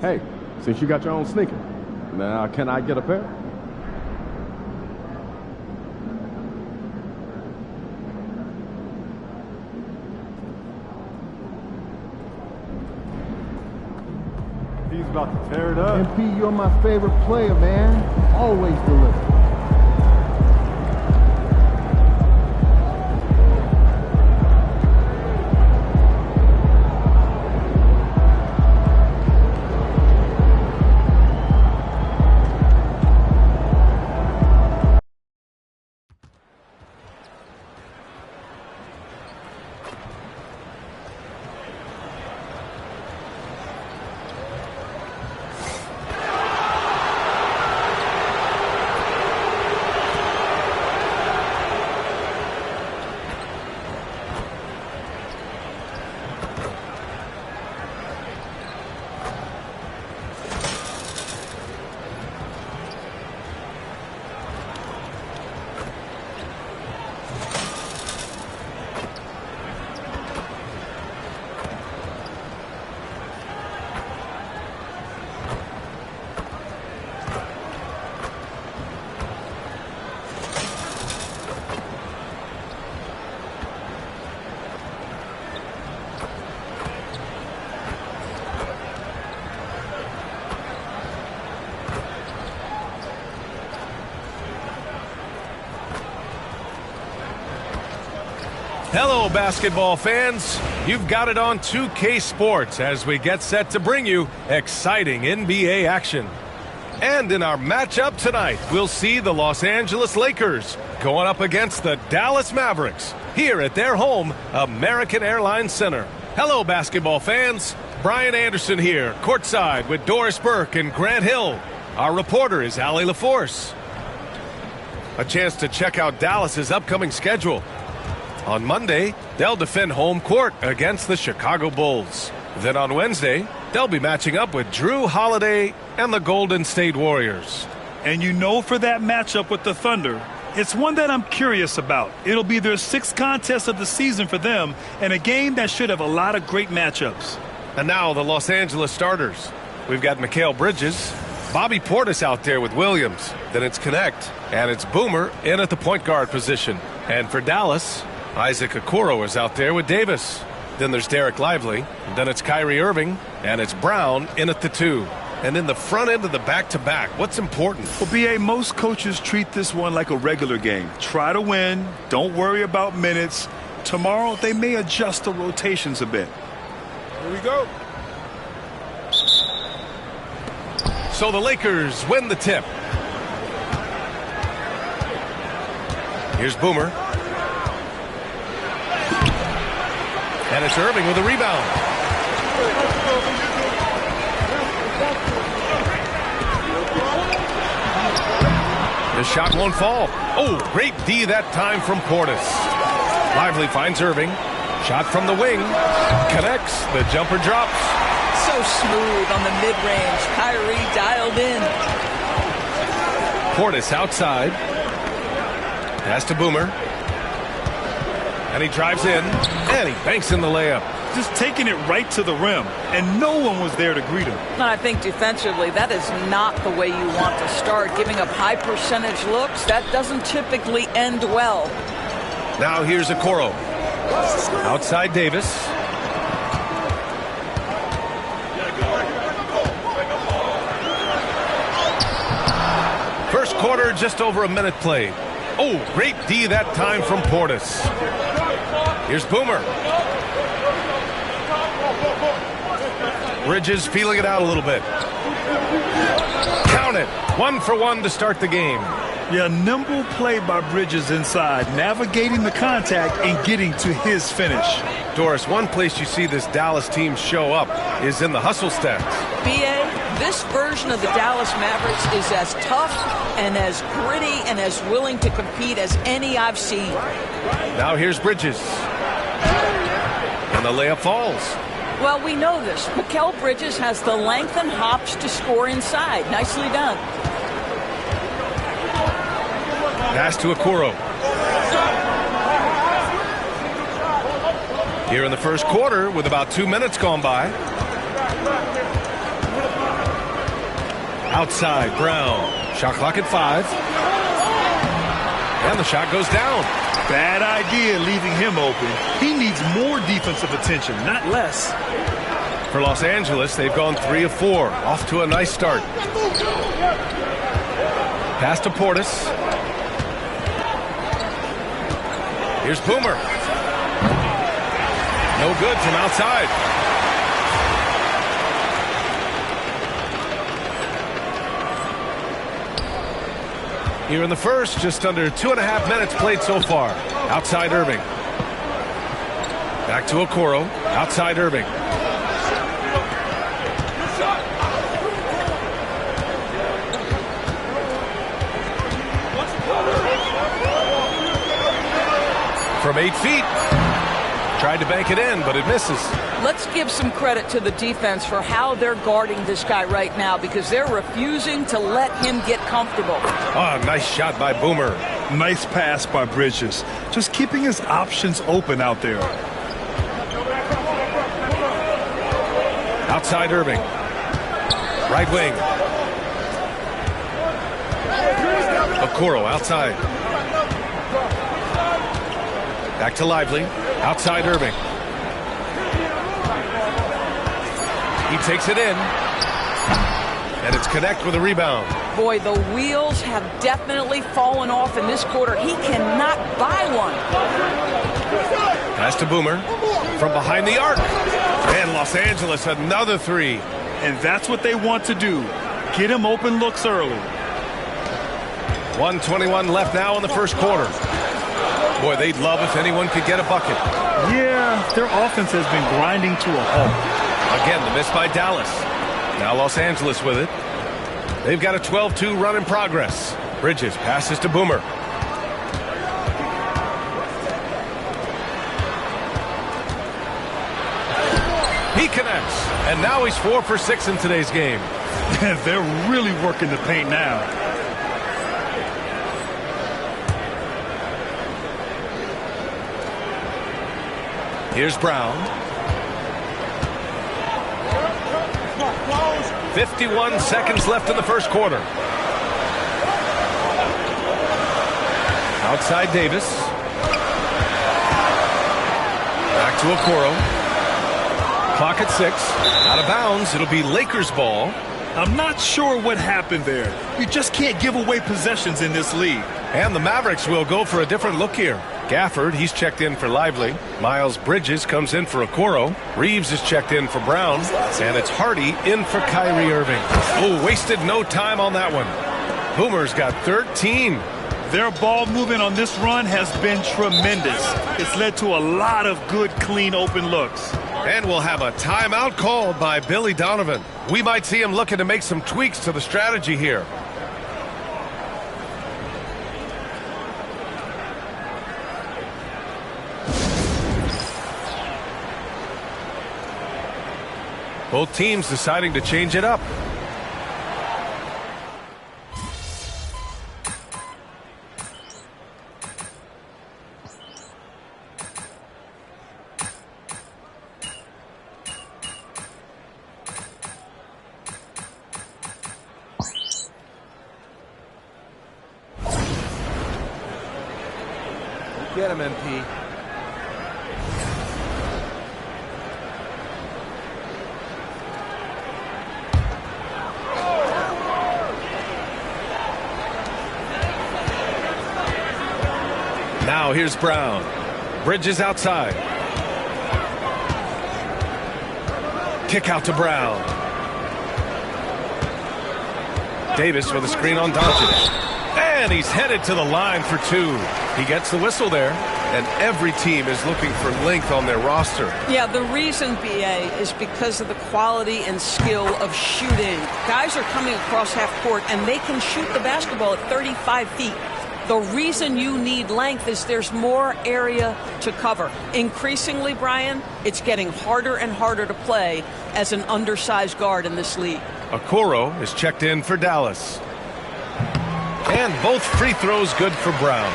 Hey, since you got your own sneaker, now can I get a pair? He's about to tear it up. MP, you're my favorite player, man. Always deliver. Hello, basketball fans. You've got it on 2K Sports as we get set to bring you exciting NBA action. And in our matchup tonight, we'll see the Los Angeles Lakers going up against the Dallas Mavericks here at their home, American Airlines Center. Hello, basketball fans. Brian Anderson here, courtside with Doris Burke and Grant Hill. Our reporter is Allie LaForce. A chance to check out Dallas's upcoming schedule. On Monday, they'll defend home court against the Chicago Bulls. Then on Wednesday, they'll be matching up with Drew Holiday and the Golden State Warriors. And you know, for that matchup with the Thunder, it's one that I'm curious about. It'll be their 6th contest of the season for them, and a game that should have a lot of great matchups. And now the Los Angeles starters. We've got Mikal Bridges, Bobby Portis out there with Williams. Then it's Connect, and it's Boomer in at the point guard position. And for Dallas, Isaac Okoro is out there with Davis. Then there's Derek Lively. Then it's Kyrie Irving. And it's Brown in at the 2. And in the front end of the back-to-back, what's important? Well, B.A., most coaches treat this one like a regular game. Try to win. Don't worry about minutes. Tomorrow, they may adjust the rotations a bit. Here we go. So the Lakers win the tip. Here's Boomer. And it's Irving with a rebound. The shot won't fall. Oh, great D that time from Portis. Lively finds Irving. Shot from the wing. Connects. The jumper drops. So smooth on the mid-range. Kyrie dialed in. Portis outside. Pass to Boomer. And he drives in, and he banks in the layup. Just taking it right to the rim, and no one was there to greet him. And I think defensively, that is not the way you want to start. Giving up high percentage looks, that doesn't typically end well. Now here's Okoro. Outside Davis. First quarter, just over a minute played. Oh, great D that time from Portis. Here's Boomer. Bridges feeling it out a little bit. Count it. 1 for 1 to start the game. Yeah, nimble play by Bridges inside, navigating the contact and getting to his finish. Doris, one place you see this Dallas team show up is in the hustle stats. B.A., this version of the Dallas Mavericks is as tough and as gritty and as willing to compete as any I've seen. Now here's Bridges. And the layup falls. Well, we know this. Mikal Bridges has the length and hops to score inside. Nicely done. Pass to Okoro. Here in the first quarter with about 2 minutes gone by. Outside, Brown. Shot clock at 5. And the shot goes down. Bad idea leaving him open. He needs more defensive attention, not less. For Los Angeles, they've gone 3 of 4. Off to a nice start. Pass to Portis. Here's Boomer. No good from outside. Here in the first, just under 2.5 minutes played so far. Outside Irving. Back to Okoro. Outside Irving. From 8 feet. Tried to bank it in, but it misses. Let's give some credit to the defense for how they're guarding this guy right now, because they're refusing to let him get comfortable. Oh, nice shot by Boomer. Nice pass by Bridges. Just keeping his options open out there. Outside Irving. Right wing. Okoro outside. Back to Lively. Outside Irving. He takes it in. And it's Connect with a rebound. Boy, the wheels have definitely fallen off in this quarter. He cannot buy one. Pass to Boomer. From behind the arc. And Los Angeles, another 3. And that's what they want to do. Get him open looks early. 1:21 left now in the first quarter. Boy, they'd love if anyone could get a bucket. Yeah, their offense has been grinding to a halt. Again, the miss by Dallas. Now Los Angeles with it. They've got a 12-2 run in progress. Bridges passes to Boomer. He connects. And now he's 4 for 6 in today's game. They're really working the paint now. Here's Brown. 51 seconds left in the first quarter. Outside Davis. Back to Okoro. Clock at 6. Out of bounds. It'll be Lakers ball. I'm not sure what happened there. You just can't give away possessions in this league. And the Mavericks will go for a different look here. Gafford, he's checked in for Lively. Miles Bridges comes in for Okoro. Reeves is checked in for Brown. And it's Hardy in for Kyrie Irving. Oh, wasted no time on that one. Boomer's got 13. Their ball movement on this run has been tremendous. It's led to a lot of good, clean, open looks. And we'll have a timeout called by Billy Donovan. We might see him looking to make some tweaks to the strategy here. Both teams deciding to change it up. Get him, MP. Now here's Brown. Bridges outside. Kick out to Brown. Davis with a screen on Doncic. And he's headed to the line for 2. He gets the whistle there. And every team is looking for length on their roster. Yeah, the reason, BA, is because of the quality and skill of shooting. Guys are coming across half court, and they can shoot the basketball at 35 feet. The reason you need length is there's more area to cover. Increasingly, Brian, it's getting harder and harder to play as an undersized guard in this league. Okoro is checked in for Dallas. And both free throws good for Brown.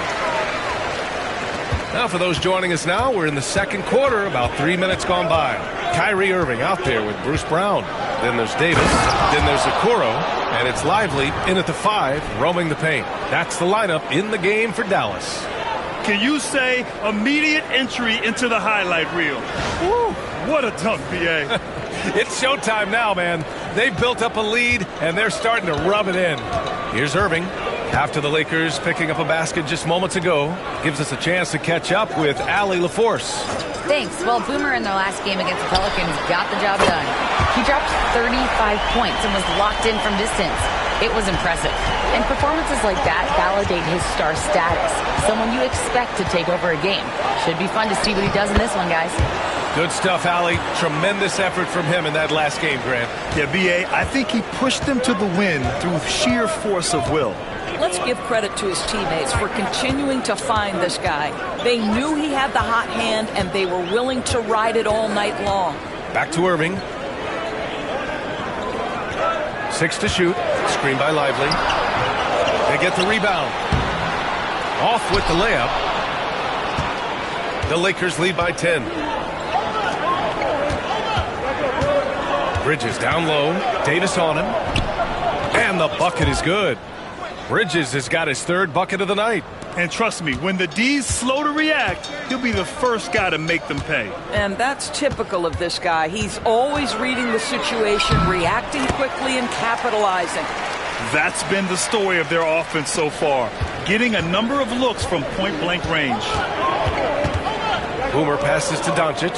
Now for those joining us now, we're in the second quarter, about 3 minutes gone by. Kyrie Irving out there with Bruce Brown. Then there's Davis. Then there's Okoro. And it's Lively in at the 5, roaming the paint. That's the lineup in the game for Dallas. Can you say immediate entry into the highlight reel? Woo, what a dunk, B.A. It's showtime now, man. They've built up a lead, and they're starting to rub it in. Here's Irving. After the Lakers picking up a basket just moments ago, gives us a chance to catch up with Allie LaForce. Thanks. Well, Boomer in their last game against the Pelicans got the job done. He dropped 35 points and was locked in from distance. It was impressive. And performances like that validate his star status. Someone you expect to take over a game. Should be fun to see what he does in this one, guys. Good stuff, Allie. Tremendous effort from him in that last game, Grant. Yeah, B.A., I think he pushed them to the win through sheer force of will. Let's give credit to his teammates for continuing to find this guy. They knew he had the hot hand, and they were willing to ride it all night long. Back to Irving. 6 to shoot. Screen by Lively. They get the rebound. Off with the layup. The Lakers lead by 10. Bridges down low. Davis on him. And the bucket is good. Bridges has got his 3rd bucket of the night. And trust me, when the D's slow to react, he'll be the first guy to make them pay. And that's typical of this guy. He's always reading the situation, reacting quickly, and capitalizing. That's been the story of their offense so far, getting a number of looks from point-blank range. Boomer passes to Doncic.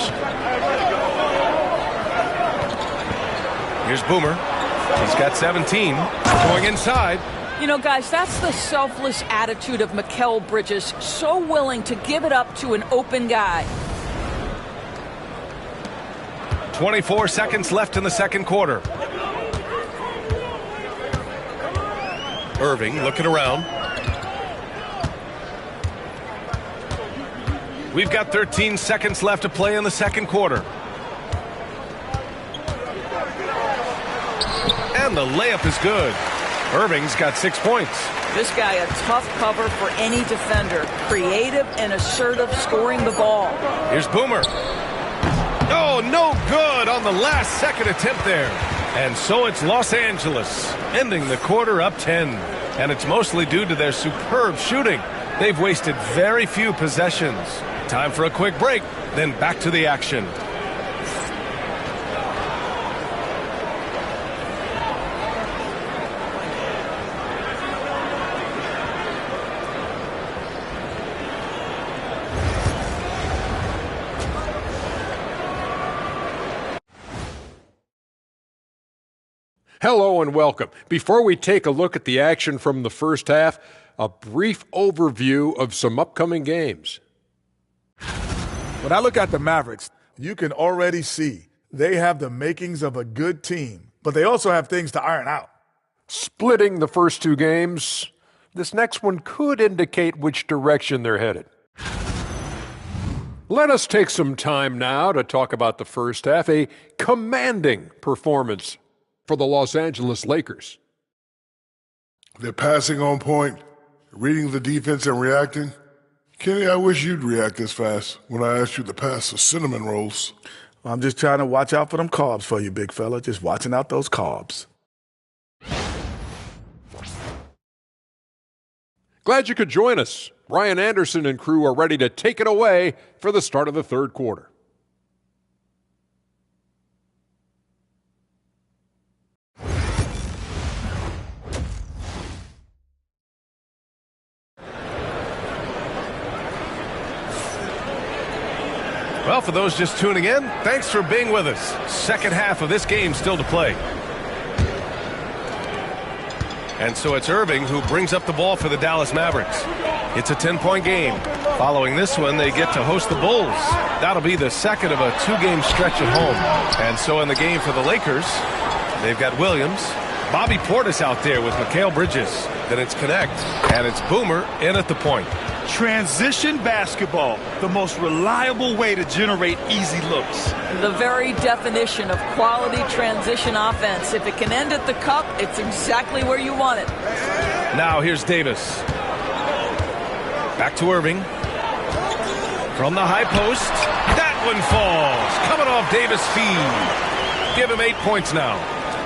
Here's Boomer. He's got 17. Going inside. You know, guys, that's the selfless attitude of Mikal Bridges, so willing to give it up to an open guy. 24 seconds left in the second quarter. Irving looking around. We've got 13 seconds left to play in the second quarter. And the layup is good. Irving's got 6 points. This guy a tough cover for any defender. Creative and assertive scoring the ball. Here's Boomer. Oh, no good on the last second attempt there. And so it's Los Angeles ending the quarter up 10. And it's mostly due to their superb shooting. They've wasted very few possessions. Time for a quick break, then back to the action. Hello and welcome. Before we take a look at the action from the first half, a brief overview of some upcoming games. When I look at the Mavericks, you can already see they have the makings of a good team, but they also have things to iron out. Splitting the first 2 games, this next one could indicate which direction they're headed. Let us take some time now to talk about the first half, a commanding performance for the Los Angeles Lakers. They're passing on point, reading the defense and reacting. Kenny, I wish you'd react this fast when I asked you to pass the cinnamon rolls. I'm just trying to watch out for them carbs for you, big fella. Just watching out those carbs. Glad you could join us. Brian Anderson and crew are ready to take it away for the start of the third quarter. Well, for those just tuning in, thanks for being with us. Second half of this game still to play. And so it's Irving who brings up the ball for the Dallas Mavericks. It's a 10-point game. Following this one, they get to host the Bulls. That'll be the second of a 2-game stretch at home. And so in the game for the Lakers, they've got Williams. Bobby Portis out there with Mikal Bridges. Then it's Connect, and it's Boomer in at the point. Transition basketball, the most reliable way to generate easy looks. The very definition of quality transition offense. If it can end at the cup, it's exactly where you want it. Now here's Davis. Back to Irving. From the high post. That one falls. Coming off Davis' feed. Give him 8 points now.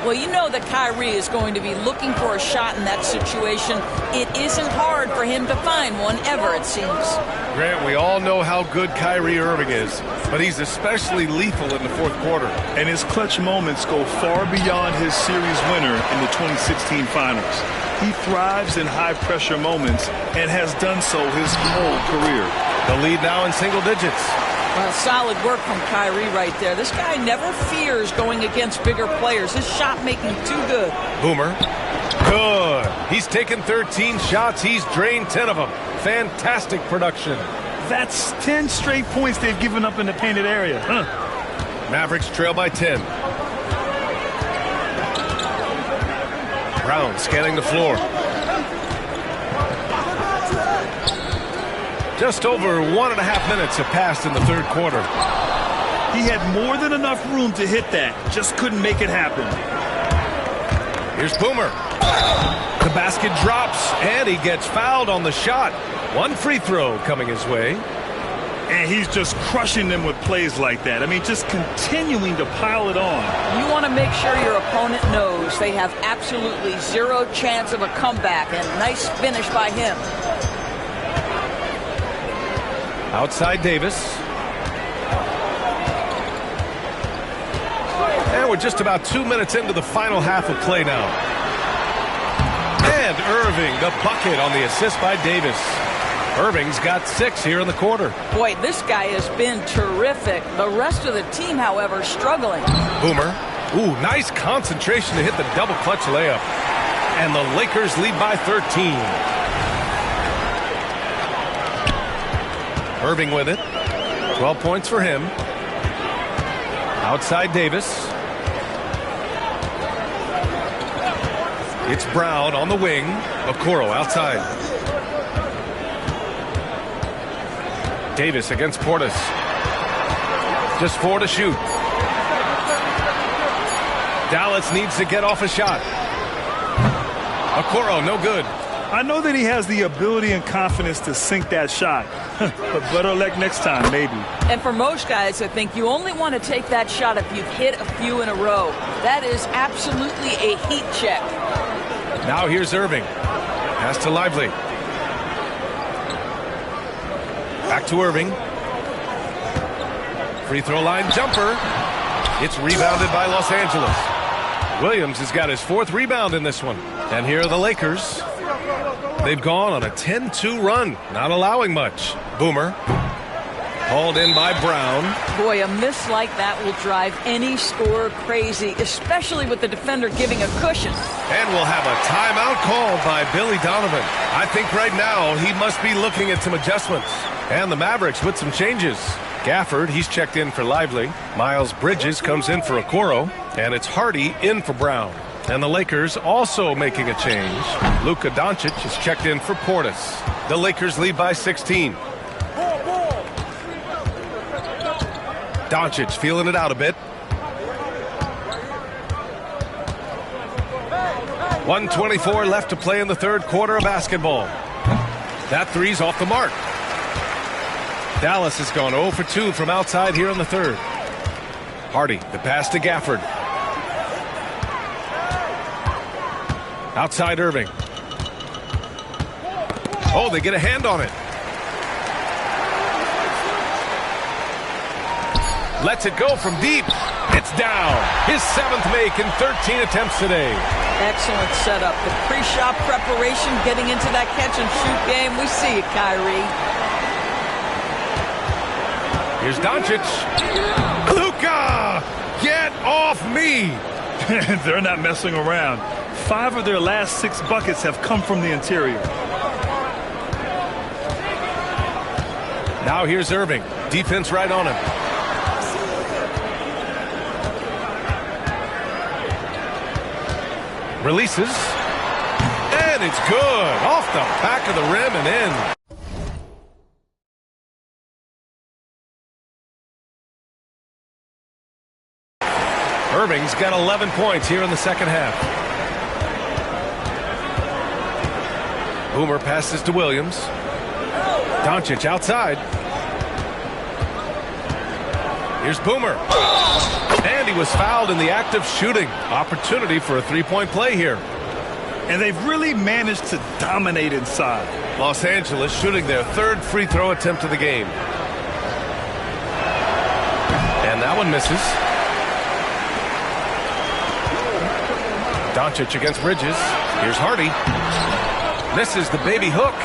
Well, you know that Kyrie is going to be looking for a shot in that situation. It isn't hard for him to find one ever, it seems. Grant, we all know how good Kyrie Irving is, but he's especially lethal in the fourth quarter. And his clutch moments go far beyond his series winner in the 2016 finals. He thrives in high-pressure moments and has done so his whole career. The lead now in single digits. Well, solid work from Kyrie right there. This guy never fears going against bigger players. His shot making too good. Boomer. Good. He's taken 13 shots. He's drained 10 of them. Fantastic production. That's 10 straight points they've given up in the painted area. Mavericks trail by 10. Brown scanning the floor. Just over 1.5 minutes have passed in the third quarter. He had more than enough room to hit that. Just couldn't make it happen. Here's Boomer. The basket drops, and he gets fouled on the shot. One free throw coming his way. And he's just crushing them with plays like that. I mean, just continuing to pile it on. You want to make sure your opponent knows they have absolutely zero chance of a comeback, and nice finish by him. Outside Davis. And we're just about 2 minutes into the final half of play now. And Irving, the bucket on the assist by Davis. Irving's got 6 here in the quarter. Boy, this guy has been terrific. The rest of the team, however, struggling. Boomer. Ooh, nice concentration to hit the double clutch layup. And the Lakers lead by 13. Irving with it. 12 points for him. Outside Davis. It's Brown on the wing. Okoro outside. Davis against Portis. Just 4 to shoot. Dallas needs to get off a shot. Okoro, no good. I know that he has the ability and confidence to sink that shot. But better luck next time, maybe. And for most guys, I think you only want to take that shot if you've hit a few in a row. That is absolutely a heat check. Now here's Irving. Pass to Lively. Back to Irving. Free throw line jumper. It's rebounded by Los Angeles. Williams has got his 4th rebound in this one. And here are the Lakers. They've gone on a 10-2 run, not allowing much. Boomer. Hauled in by Brown. Boy, a miss like that will drive any scorer crazy, especially with the defender giving a cushion. And we'll have a timeout called by Billy Donovan. I think right now he must be looking at some adjustments. And the Mavericks with some changes. Gafford, he's checked in for Lively. Miles Bridges comes in for Okoro. And it's Hardy in for Brown. And the Lakers also making a change. Luka Doncic is checked in for Portis. The Lakers lead by 16. Doncic feeling it out a bit. 1:24 left to play in the third quarter of basketball. That three's off the mark. Dallas has gone 0 for 2 from outside here in the third. Hardy, the pass to Gafford. Outside Irving. Oh, they get a hand on it. Lets it go from deep. It's down. His 7th make in 13 attempts today. Excellent setup. The pre-shot preparation, getting into that catch-and-shoot game. We see it, Kyrie. Here's Doncic. Luka! Get off me! They're not messing around. 5 of their last 6 buckets have come from the interior. Now here's Irving. Defense right on him. Releases. And it's good. Off the back of the rim and in. Irving's got 11 points here in the second half. Boomer passes to Williams. Doncic outside. Here's Boomer. And he was fouled in the act of shooting. Opportunity for a three-point play here. And they've really managed to dominate inside. Los Angeles shooting their third free throw attempt of the game. And that one misses. Doncic against Bridges. Here's Hardy. Misses the baby hook.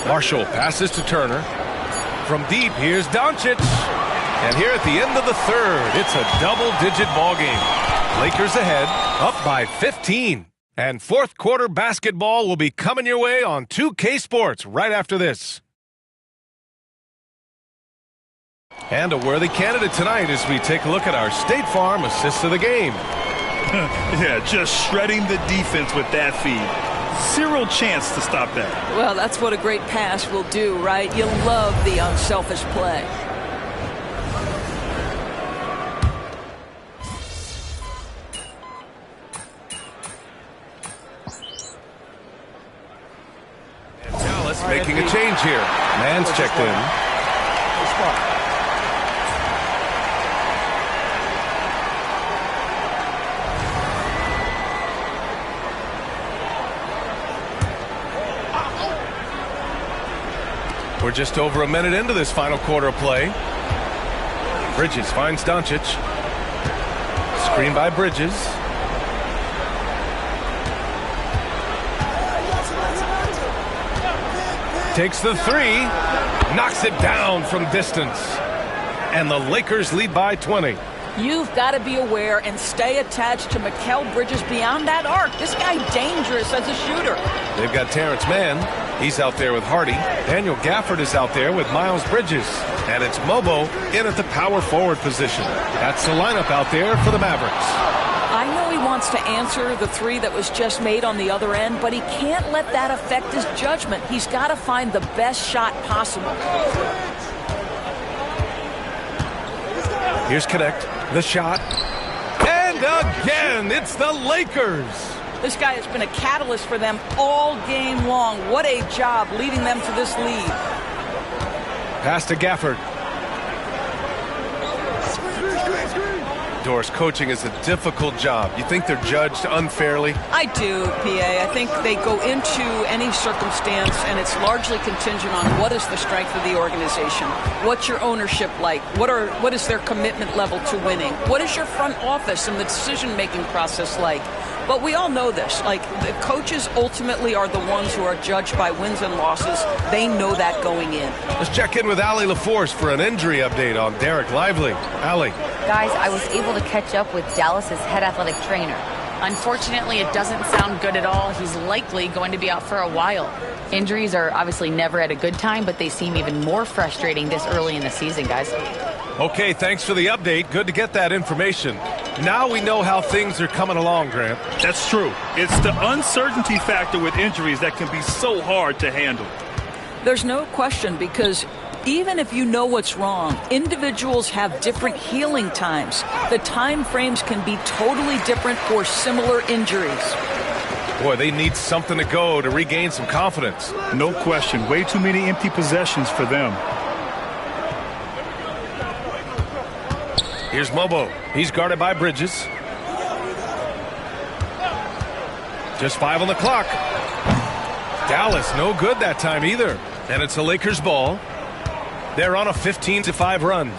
Marshall passes to Turner. From deep, here's Doncic. And here at the end of the third, it's a double-digit ball game. Lakers ahead, up by 15. And fourth quarter basketball will be coming your way on 2K Sports right after this. And a worthy candidate tonight as we take a look at our State Farm assists of the game. Yeah, just shredding the defense with that feed. Zero chance to stop that. Well, that's what a great pass will do, right? You love the unselfish play. And Dallas making a change here. Mann's checked in. We're just over a minute into this final quarter of play. Bridges finds Doncic. Screen by Bridges. Takes the three. Knocks it down from distance. And the Lakers lead by 20. You've got to be aware and stay attached to Mikal Bridges beyond that arc. This guy dangerous as a shooter. They've got Terrence Mann. He's out there with Hardy. Daniel Gafford is out there with Miles Bridges. And it's Mobo in at the power forward position. That's the lineup out there for the Mavericks. I know he wants to answer the three that was just made on the other end, but he can't let that affect his judgment. He's got to find the best shot possible. Here's Connect. The shot. And again, it's the Lakers. This guy has been a catalyst for them all game long. What a job leading them to this lead. Pass to Gafford. Doris, coaching is a difficult job. You think they're judged unfairly? I do, PA. I think they go into any circumstance, and it's largely contingent on what is the strength of the organization. What's your ownership like? What is their commitment level to winning? What is your front office and the decision-making process like? But we all know this. Like, the coaches ultimately are the ones who are judged by wins and losses. They know that going in. Let's check in with Allie LaForce for an injury update on Derek Lively. Allie. Guys, I was able to catch up with Dallas's head athletic trainer. Unfortunately, it doesn't sound good at all. He's likely going to be out for a while. Injuries are obviously never at a good time, but they seem even more frustrating this early in the season, guys. Okay, thanks for the update. Good to get that information. Now we know how things are coming along, Grant. That's true. It's the uncertainty factor with injuries that can be so hard to handle. There's no question, because even if you know what's wrong, individuals have different healing times. The time frames can be totally different for similar injuries. Boy, they need something to go to regain some confidence. No question. Way too many empty possessions for them. Here's Mobo. He's guarded by Bridges. Just 5 on the clock. Dallas, no good that time either. And it's a Lakers ball. They're on a 15-5 run.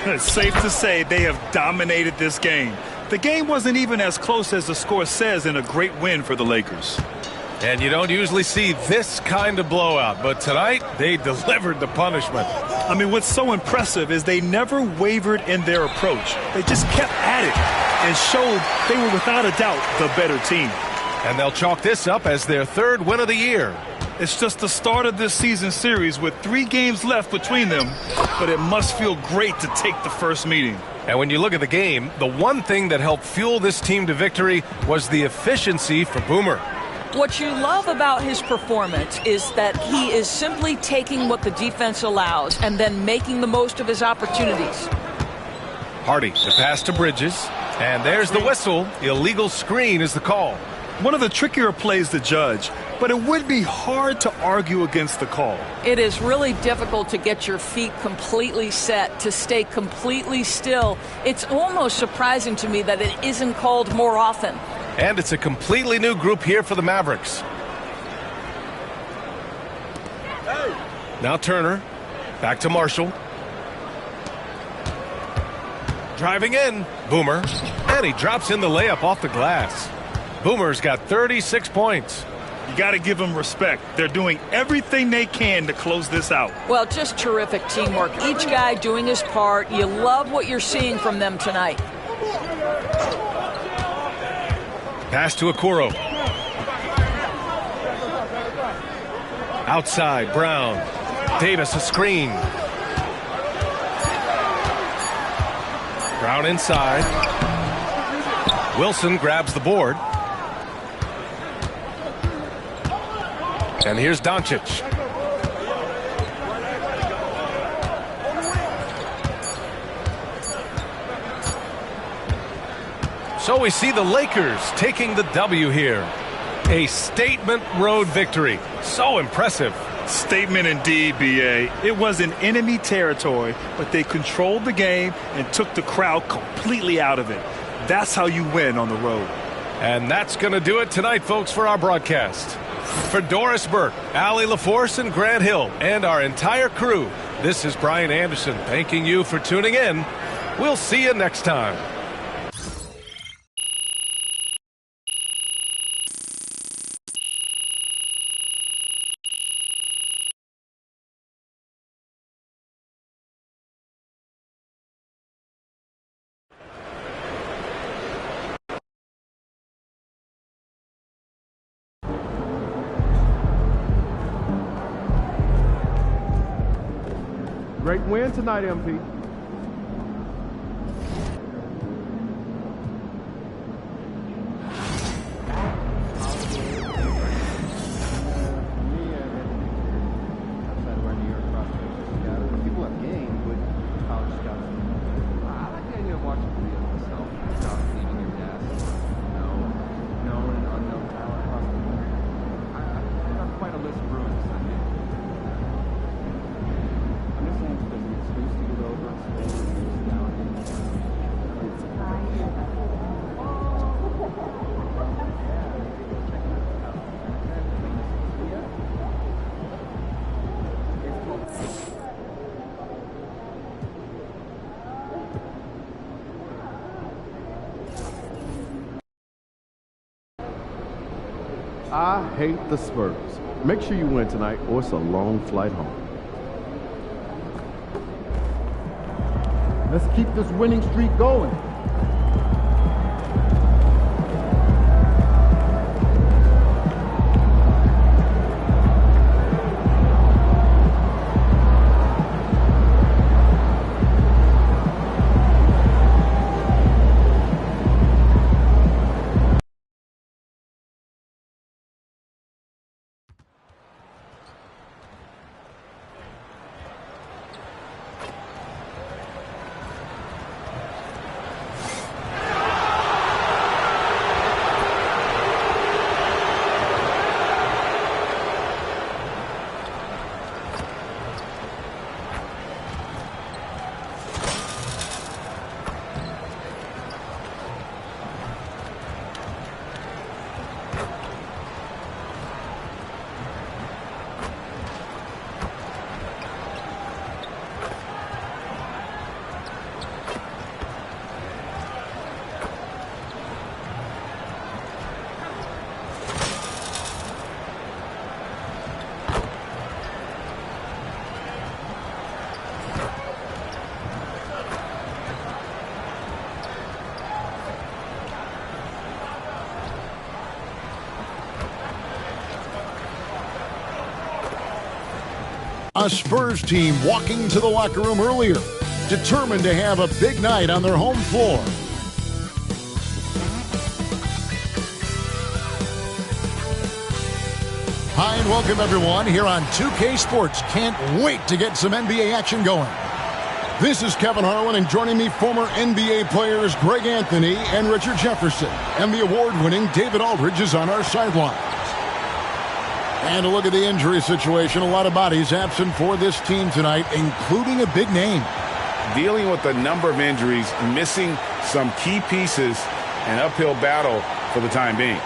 It's safe to say they have dominated this game. The game wasn't even as close as the score says in a great win for the Lakers. And you don't usually see this kind of blowout, but tonight they delivered the punishment. I mean, what's so impressive is they never wavered in their approach. They just kept at it and showed they were without a doubt the better team. And they'll chalk this up as their third win of the year. It's just the start of this season series with 3 games left between them, but it must feel great to take the first meeting. And when you look at the game, the one thing that helped fuel this team to victory was the efficiency for Boomer. What you love about his performance is that he is simply taking what the defense allows and then making the most of his opportunities. Hardy, the pass to Bridges. And there's the whistle. Illegal screen is the call. One of the trickier plays to judge, but it would be hard to argue against the call. It is really difficult to get your feet completely set, to stay completely still. It's almost surprising to me that it isn't called more often. And it's a completely new group here for the Mavericks. Now Turner, back to Marshall. Driving in, Boomer, and he drops in the layup off the glass. Boomer's got 36 points. You got to give them respect. They're doing everything they can to close this out. Well, just terrific teamwork. Each guy doing his part. You love what you're seeing from them tonight. Pass to Okoro. Outside, Brown. Davis a screen. Brown inside. Wilson grabs the board. And here's Doncic. So we see the Lakers taking the W here. A statement road victory. So impressive. Statement indeed, B.A. It was in enemy territory, but they controlled the game and took the crowd completely out of it. That's how you win on the road. And that's going to do it tonight, folks, for our broadcast. For Doris Burke, Allie LaForce, and Grant Hill, and our entire crew, this is Brian Anderson thanking you for tuning in. We'll see you next time. Great win tonight, MP. People have games with college scouts. I like the idea of watching videos myself. Scouts leaving your desk. Known and unknown talent across the country. I got quite a list of Bruins Sunday. I'm just saying there's an excuse to get over. I hate the Spurs. Make sure you win tonight, or it's a long flight home. Let's keep this winning streak going. A Spurs team walking to the locker room earlier, determined to have a big night on their home floor. Hi and welcome everyone here on 2K Sports. Can't wait to get some NBA action going. This is Kevin Harlan, and joining me, former NBA players Greg Anthony and Richard Jefferson. And the award-winning David Aldridge is on our sidelines. And a look at the injury situation. A lot of bodies absent for this team tonight, including a big name. Dealing with a number of injuries, missing some key pieces, an uphill battle for the time being.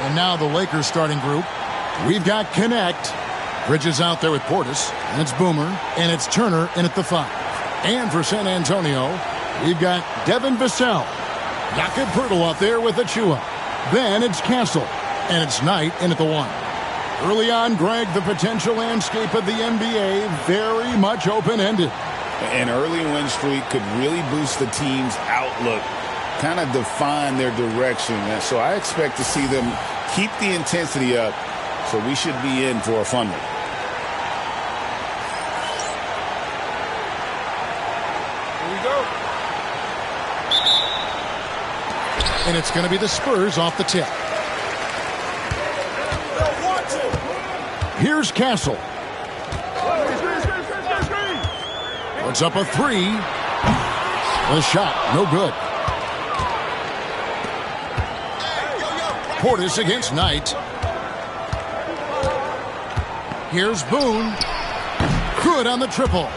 And now the Lakers starting group. We've got Connect. Bridges out there with Portis, and it's Boomer, and it's Turner in at the 5. And for San Antonio, we've got Devin Vassell. Jakob Poeltl out there with Achua. Then it's Castle, and it's Knight in at the 1. Early on, Greg, the potential landscape of the NBA very much open-ended. An early win streak could really boost the team's outlook, kind of define their direction. And so I expect to see them keep the intensity up, so we should be in for a fun one. And it's going to be the Spurs off the tip. Here's Castle. Puts up a 3. The shot, no good. Portis against Knight. Here's Boone. Good on the triple.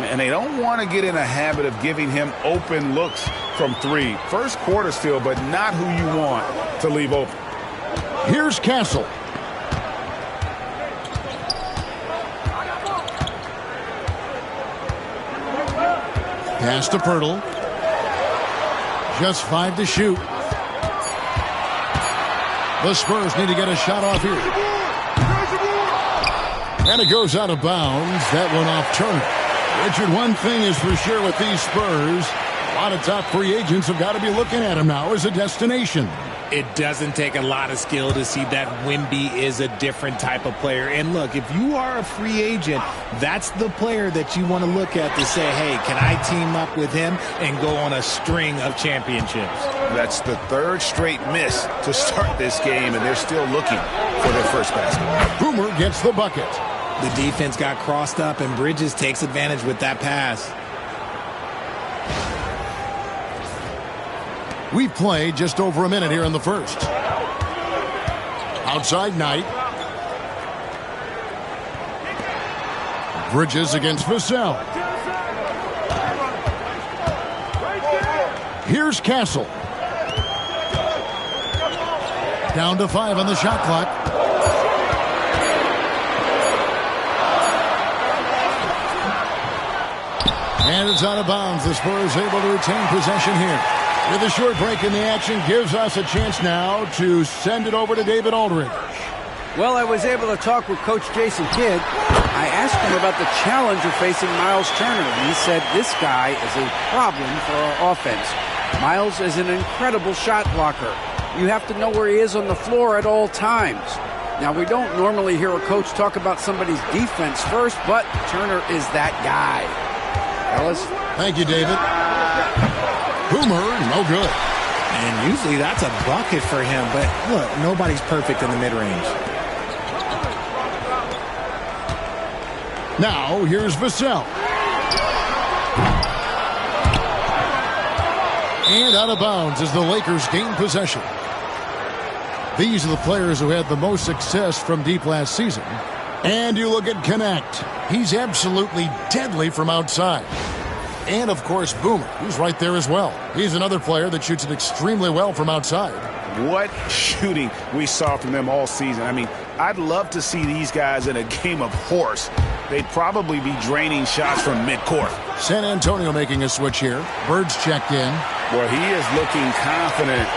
And they don't want to get in a habit of giving him open looks from 3. First quarter still, but not who you want to leave open. Here's Castle. Pass to Poeltl. Just 5 to shoot. The Spurs need to get a shot off here. And it goes out of bounds. That one off Turner. Richard, one thing is for sure with these Spurs, a lot of top free agents have got to be looking at him now as a destination. It doesn't take a lot of skill to see that Wemby is a different type of player. And look, if you are a free agent, that's the player that you want to look at to say, hey, can I team up with him and go on a string of championships? That's the 3rd straight miss to start this game, and they're still looking for their first basket. Boomer gets the bucket. The defense got crossed up, and Bridges takes advantage with that pass. We played just over a minute here in the first. Outside Knight. Bridges against Vassell. Here's Castle. Down to 5 on the shot clock. And it's out of bounds. The Spurs able to retain possession here. With a short break in the action, gives us a chance now to send it over to David Aldridge. Well, I was able to talk with Coach Jason Kidd. I asked him about the challenge of facing Miles Turner, and he said this guy is a problem for our offense. Miles is an incredible shot blocker. You have to know where he is on the floor at all times. Now, we don't normally hear a coach talk about somebody's defense first, but Turner is that guy. Fellas? Thank you, David. Boomer, no good. And usually that's a bucket for him, but look, nobody's perfect in the mid-range. Now, here's Vassell. And out of bounds as the Lakers gain possession. These are the players who had the most success from deep last season. And you look at Connect. He's absolutely deadly from outside. And, of course, Boomer, who's right there as well. He's another player that shoots it extremely well from outside. What shooting we saw from them all season. I mean, I'd love to see these guys in a game of horse. They'd probably be draining shots from midcourt. San Antonio making a switch here. Bird's checked in. Well, he is looking confident.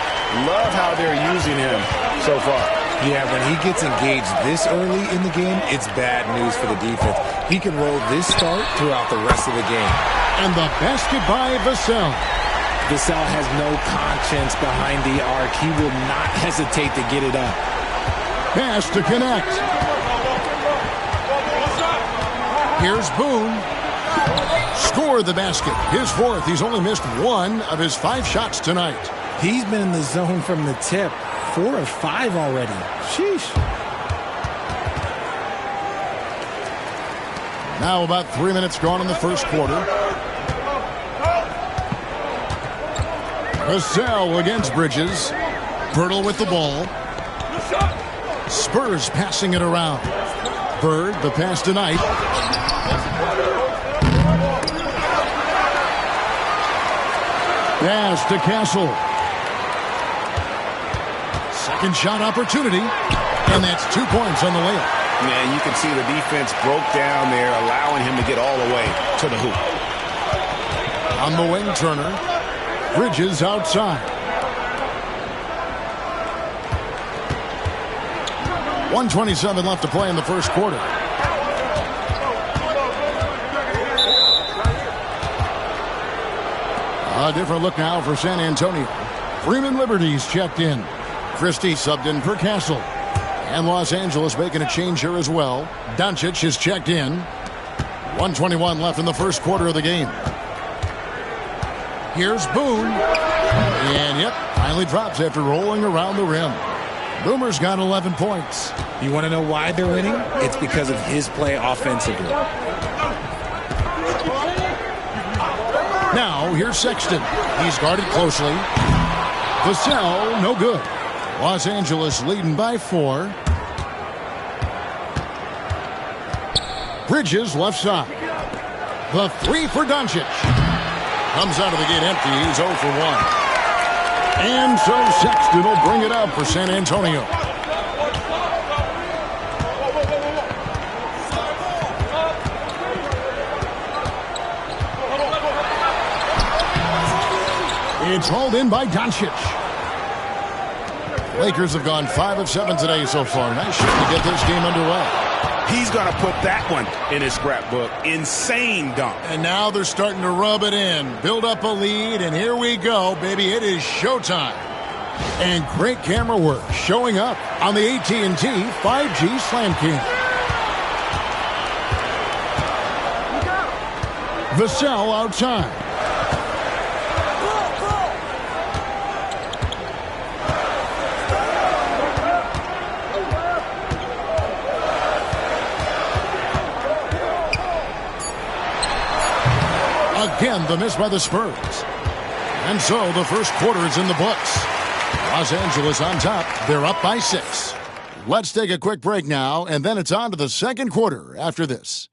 Love how they're using him so far. Yeah, when he gets engaged this early in the game, it's bad news for the defense. He can roll this start throughout the rest of the game. And the basket by Vassell. Vassell has no conscience behind the arc. He will not hesitate to get it up. Pass to Connect. Here's Boone. Score the basket. His 4th. He's only missed 1 of his 5 shots tonight. He's been in the zone from the tip. 4 of 5 already. Sheesh. Now about 3 minutes gone in the first quarter. Vassell against Bridges. Birtle with the ball. Spurs passing it around. Bird, the pass tonight. Pass to Castle. Second shot opportunity. And that's 2 points on the layup. Man, you can see the defense broke down there, allowing him to get all the way to the hoop. On the wing, Turner. Bridges outside. 1:27 left to play in the first quarter. A different look now for San Antonio. Freeman Liberty's checked in. Christie subbed in for Castle. And Los Angeles making a change here as well. Doncic is checked in. 1:21 left in the first quarter of the game. Here's Boone. And yep, finally drops after rolling around the rim. Boomer's got 11 points. You want to know why they're winning? It's because of his play offensively. Now, here's Sexton. He's guarded closely. Vassell, no good. Los Angeles leading by 4. Bridges left side. The 3 for Doncic. Comes out of the gate empty. He's 0 for 1. And so Sexton will bring it up for San Antonio. It's hauled in by Doncic. Lakers have gone 5 of 7 today so far. Nice shot to get this game underway. He's going to put that one in his scrapbook. Insane dunk. And now they're starting to rub it in. Build up a lead, and here we go, baby. It is showtime. And great camera work showing up on the AT&T 5G Slam King. Vassell outside. Again, the miss by the Spurs. And so the first quarter is in the books. Los Angeles on top. They're up by 6. Let's take a quick break now, and then it's on to the second quarter after this.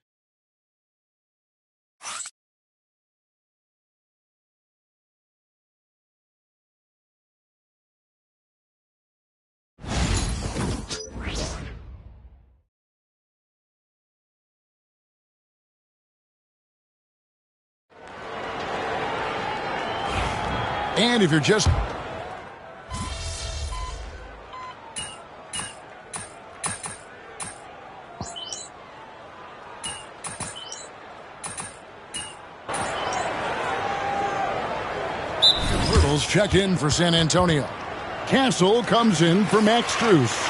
And if you're just... Hurdles checked in for San Antonio. Castle comes in for Max Strus.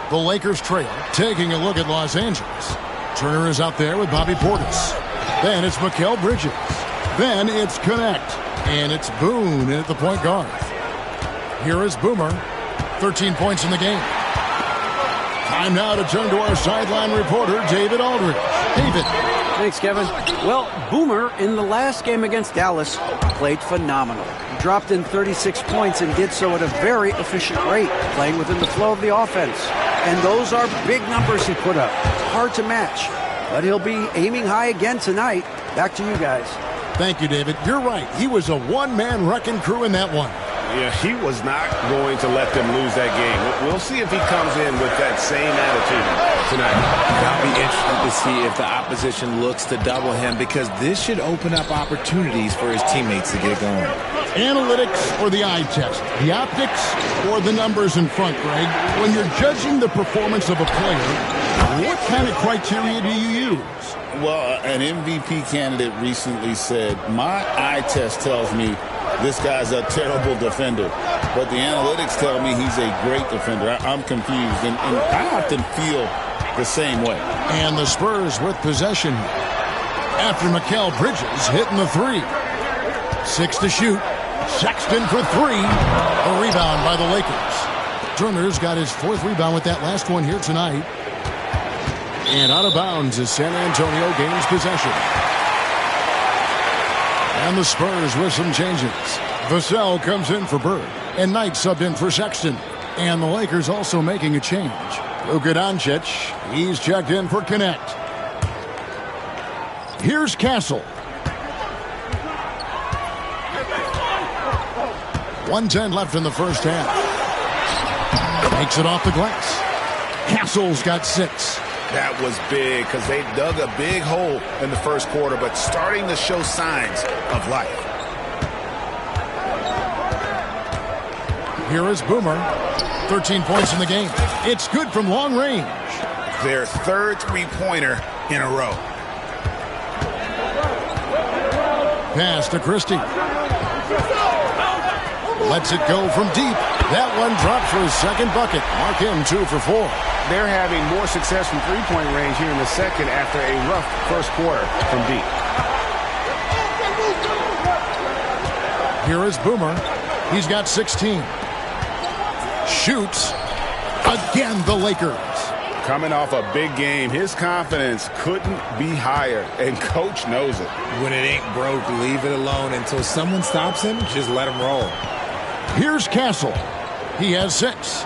The Lakers trail, taking a look at Los Angeles. Turner is out there with Bobby Portis. Then it's Mikal Bridges. Then it's Connect. And it's Boone at the point guard. Here is Boomer. 13 points in the game. Time now to turn to our sideline reporter, David Aldridge. David. Thanks, Kevin. Well, Boomer, in the last game against Dallas, played phenomenal. He dropped in 36 points and did so at a very efficient rate, playing within the flow of the offense. And those are big numbers he put up. Hard to match. But he'll be aiming high again tonight. Back to you guys. Thank you, David. You're right. He was a one-man wrecking crew in that one. Yeah, he was not going to let them lose that game. We'll see if he comes in with that same attitude tonight. I'll be interested to see if the opposition looks to double him, because this should open up opportunities for his teammates to get going. Analytics or the eye test? The optics or the numbers in front, Greg? When you're judging the performance of a player, what kind of criteria do you use? Well, an MVP candidate recently said, my eye test tells me this guy's a terrible defender, but the analytics tell me he's a great defender. I'm confused, and I often feel the same way. And the Spurs with possession after Mikal Bridges hitting the three. 6 to shoot. Sexton for 3. A rebound by the Lakers. Turner's got his 4th rebound with that last one here tonight. And out of bounds as San Antonio gains possession. And the Spurs with some changes. Vassell comes in for Bird. And Knight subbed in for Sexton. And the Lakers also making a change. Luka Doncic, he's checked in for Connect. Here's Castle. 1:10 left in the first half. Makes it off the glass. Castle's got 6. That was big because they dug a big hole in the first quarter, but starting to show signs of life. Here is Boomer. 13 points in the game. It's good from long range. Their 3rd three-pointer in a row. Pass to Christie. Lets it go from deep. That one dropped for his 2nd bucket. Mark him 2 for 4. They're having more success from three-point range here in the second after a rough first quarter from deep. Here is Boomer. He's got 16. Shoots. Again, the Lakers. Coming off a big game, his confidence couldn't be higher, and Coach knows it. When it ain't broke, leave it alone. Until someone stops him, just let him roll. Here's Castle. He has 6.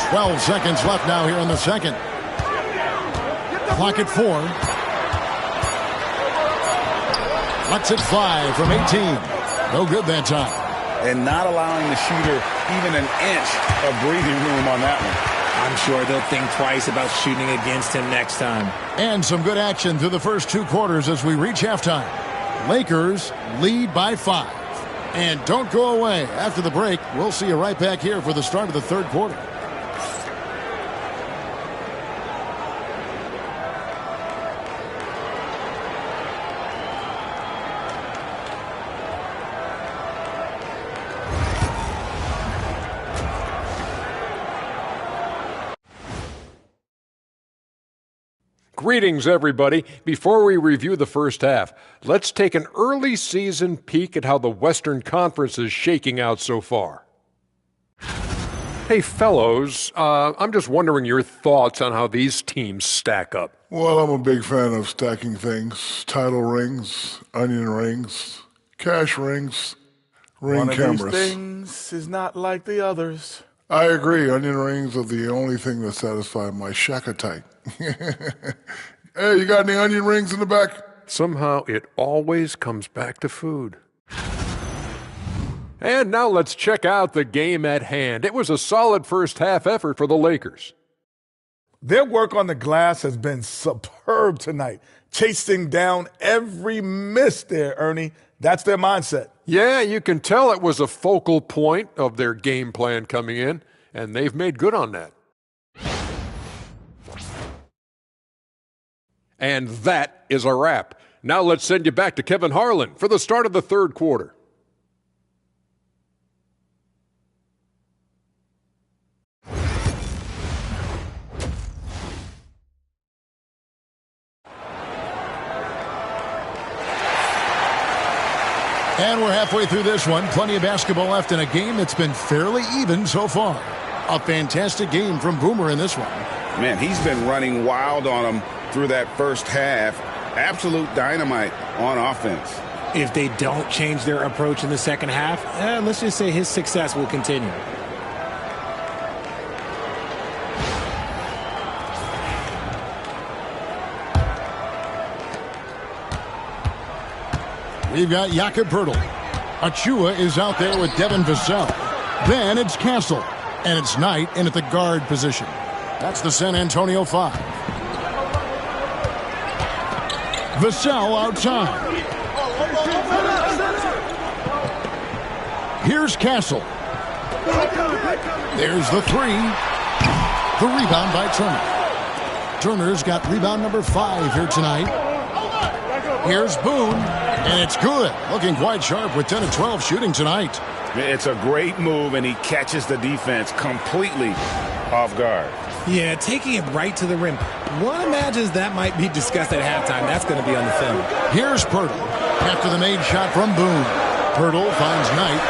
12 seconds left now here in the second. Clock at 4. Lets it fly from 18. No good that time. And not allowing the shooter even an inch of breathing room on that one. I'm sure they'll think twice about shooting against him next time. And some good action through the first 2 quarters as we reach halftime. Lakers lead by 5. And don't go away. After the break, we'll see you right back here for the start of the 3rd quarter. Greetings, everybody. Before we review the first half, let's take an early season peek at how the Western Conference is shaking out so far. Hey, fellows, I'm just wondering your thoughts on how these teams stack up. Well, I'm a big fan of stacking things. Title rings, onion rings, cash rings, ring cameras. One of these things is not like the others. I agree. Onion rings are the only thing that satisfy my shack-a-type. Hey, you got any onion rings in the back? Somehow it always comes back to food. And now let's check out the game at hand. It was a solid first half effort for the Lakers. Their work on the glass has been superb tonight. Chasing down every miss there, Ernie. That's their mindset. Yeah, you can tell it was a focal point of their game plan coming in, and they've made good on that. And that is a wrap. Now let's send you back to Kevin Harlan for the start of the 3rd quarter. And we're halfway through this one. Plenty of basketball left in a game that's been fairly even so far. A fantastic game from Boomer in this one. Man, he's been running wild on them through that first half. Absolute dynamite on offense. If they don't change their approach in the second half, let's just say his success will continue. We've got Jakob Poeltl. Achua is out there with Devin Vassell. Then it's Castle. And it's Knight in at the guard position. That's the San Antonio 5. Vassell outside. Here's Castle. There's the 3. The rebound by Turner. Turner's got rebound number 5 here tonight. Here's Boone. And it's good. Looking quite sharp with 10 of 12 shooting tonight. It's a great move, and he catches the defense completely off guard. Yeah, taking it right to the rim. One imagines that might be discussed at halftime. That's going to be on the film. Here's Poeltl after the made shot from Boone. Poeltl finds Knight.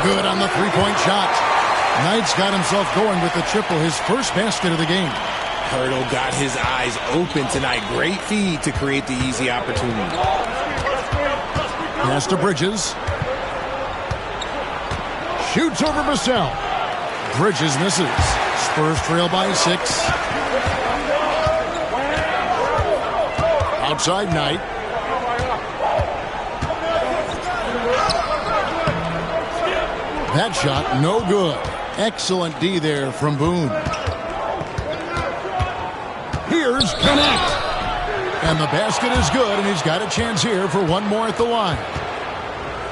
Good on the three-point shot. Knight's got himself going with the triple, his first basket of the game. Poeltl got his eyes open tonight. Great feed to create the easy opportunity. Pass to Bridges. Shoots over Vassell. Bridges misses. Spurs trail by 6. Outside Knight. That shot no good. Excellent D there from Boone. Here's Connect. And the basket is good, and he's got a chance here for one more at the line.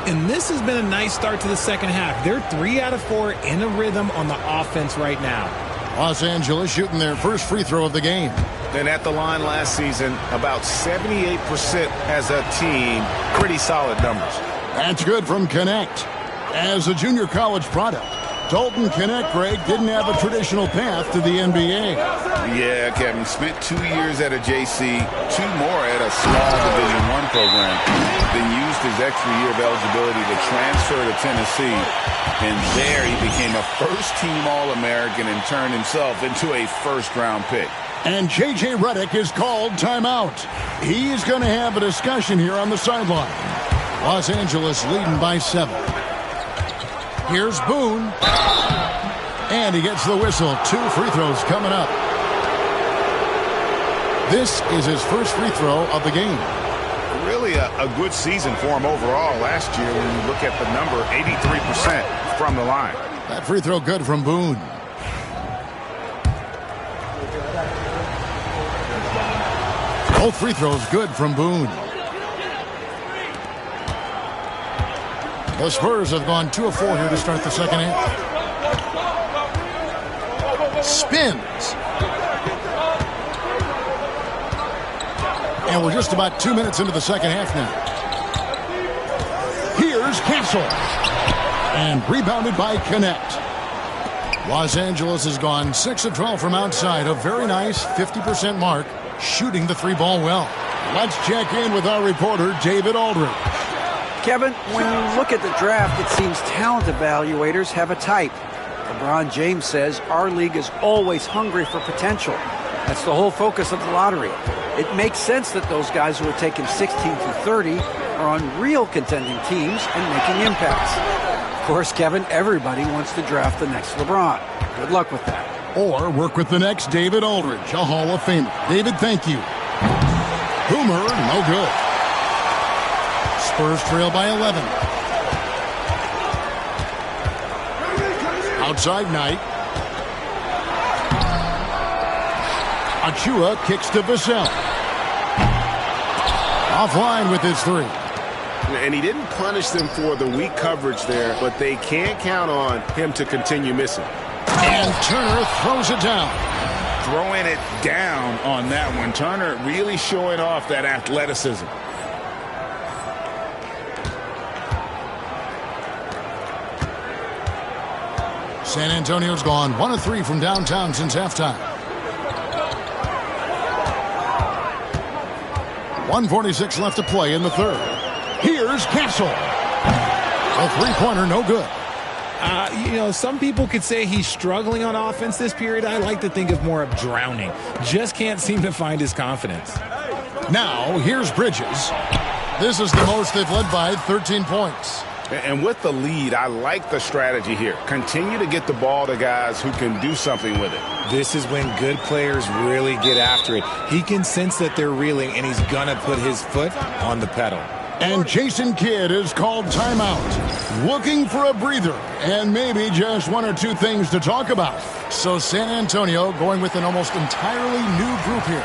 And this has been a nice start to the second half. They're 3 out of 4 in a rhythm on the offense right now. Los Angeles shooting their first free throw of the game. And at the line last season, about 78% as a team. Pretty solid numbers. That's good from Connect. As a junior college product, Dalton Connect, Greg, didn't have a traditional path to the NBA. Yeah, Kevin. Spent 2 years at a JC, 2 more at a small Division I program. Then used his extra year of eligibility to transfer to Tennessee. And there he became a first-team All-American and turned himself into a first-round pick. And J.J. Redick is called timeout. He's going to have a discussion here on the sideline. Los Angeles leading by 7. Here's Boone. And he gets the whistle. 2 free throws coming up. This is his first free throw of the game. Really a good season for him overall last year when you look at the number, 83% from the line. That free throw good from Boone. Both free throws good from Boone. The Spurs have gone 2 of 4 here to start the second half. Spins. And we're just about 2 minutes into the second half now. Here's Castle. And rebounded by Connect. Los Angeles has gone 6 of 12 from outside. A very nice 50% mark. Shooting the 3-ball well. Let's check in with our reporter, David Aldridge. Kevin, when you look at the draft, it seems talent evaluators have a type. LeBron James says our league is always hungry for potential. That's the whole focus of the lottery. It makes sense that those guys who are taken 16 through 30 are on real contending teams and making impacts. Of course, Kevin, everybody wants to draft the next LeBron. Good luck with that. Or work with the next David Aldridge, a Hall of Famer. David, thank you. Boomer, no good. Spurs trail by 11. Outside Knight. Achua kicks to Vassell. Offline with his 3. And he didn't punish them for the weak coverage there, but they can't count on him to continue missing. And Turner throws it down. Throwing it down on that one. Turner really showing off that athleticism. San Antonio's gone 1 of 3 from downtown since halftime. 1:46 left to play in the third. Here's Castle. A 3-pointer, no good. Some people could say he's struggling on offense this period. I like to think of more of drowning. Just can't seem to find his confidence. Now, here's Bridges. This is the most they've led by, 13 points. And with the lead, I like the strategy here. Continue to get the ball to guys who can do something with it. This is when good players really get after it. He can sense that they're reeling, and he's going to put his foot on the pedal. And Jason Kidd is called timeout. Looking for a breather and maybe just 1 or 2 things to talk about. So San Antonio going with an almost entirely new group here.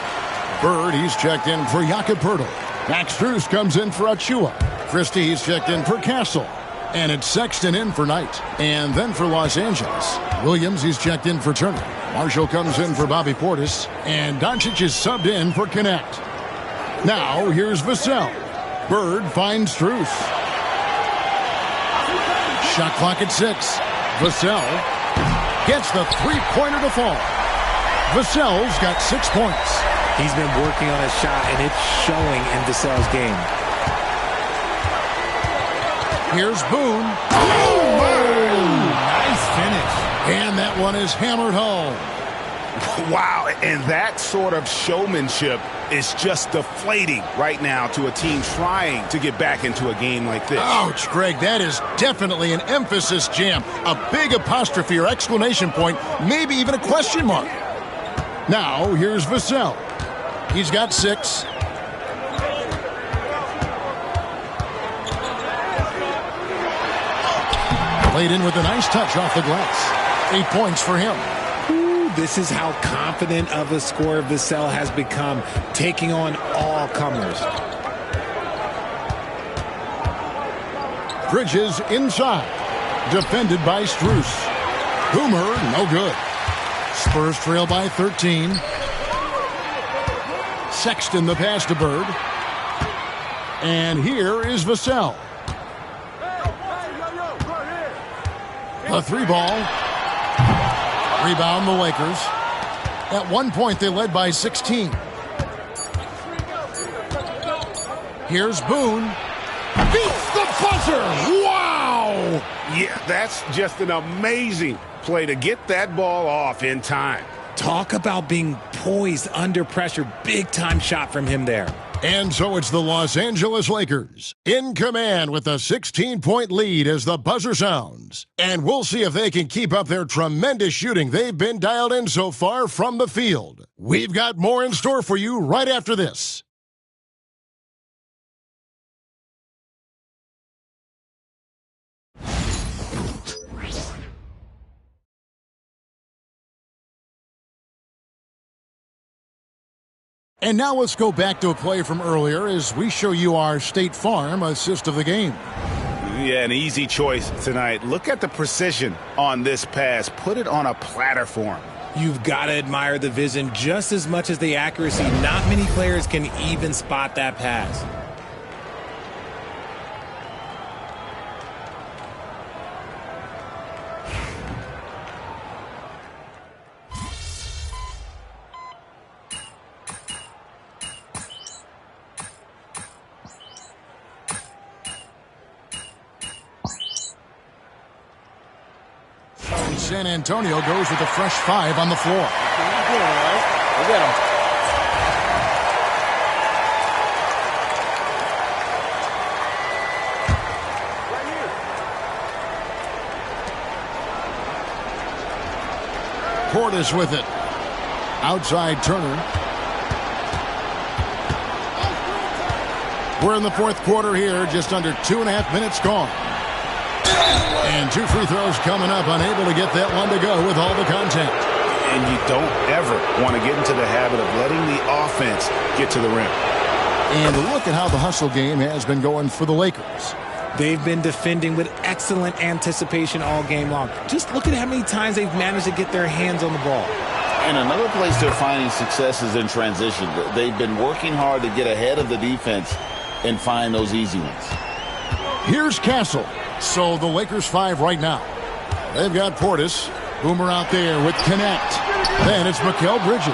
Bird, he's checked in for Jakob Poeltl. Max Strus comes in for Achua. Christie, he's checked in for Castle. And it's Sexton in for Knight. And then for Los Angeles, Williams, he's checked in for Turner. Marshall comes in for Bobby Portis. And Doncic is subbed in for Connect. Now, here's Vassell. Bird finds Strus. Shot clock at 6. Vassell gets the three-pointer to fall. Vassell's got 6 points. He's been working on his shot, and it's showing in Vassell's game. Here's Boone. Nice finish. And that one is hammered home. Wow, and that sort of showmanship is just deflating right now to a team trying to get back into a game like this. Ouch, Greg, that is definitely an emphasis jam. A big apostrophe or exclamation point, maybe even a question mark. Now, here's Vassell. He's got 6. Laid in with a nice touch off the glass. 8 points for him. This is how confident of a scorer Vassell has become, taking on all comers. Bridges inside. Defended by Strus. Boomer, no good. Spurs trail by 13. Sexton the pass to Bird. And here is Vassell. The 3-ball. Rebound the Lakers. At one point, they led by 16. Here's Boone. Beats the buzzer! Wow! Yeah, that's just an amazing play to get that ball off in time. Talk about being poised under pressure. Big-time shot from him there. And so it's the Los Angeles Lakers in command with a 16-point lead as the buzzer sounds. And we'll see if they can keep up their tremendous shooting they've been dialed in so far from the field. We've got more in store for you right after this. And now let's go back to a play from earlier as we show you our State Farm assist of the game. Yeah, an easy choice tonight. Look at the precision on this pass. Put it on a platter for him. You've got to admire the vision just as much as the accuracy. Not many players can even spot that pass. San Antonio goes with a fresh 5 on the floor. We'll get him. Portis with it. Outside Turner. We're in the fourth quarter here, just under 2.5 minutes gone. And 2 free throws coming up, unable to get that one to go with all the contact. And you don't ever want to get into the habit of letting the offense get to the rim. And look at how the hustle game has been going for the Lakers. They've been defending with excellent anticipation all game long. Just look at how many times they've managed to get their hands on the ball. And another place they're finding success is in transition. They've been working hard to get ahead of the defense and find those easy ones. Here's Castle. So the Lakers 5 right now. They've got Portis. Boomer out there with Connect. Then it's Mikal Bridges.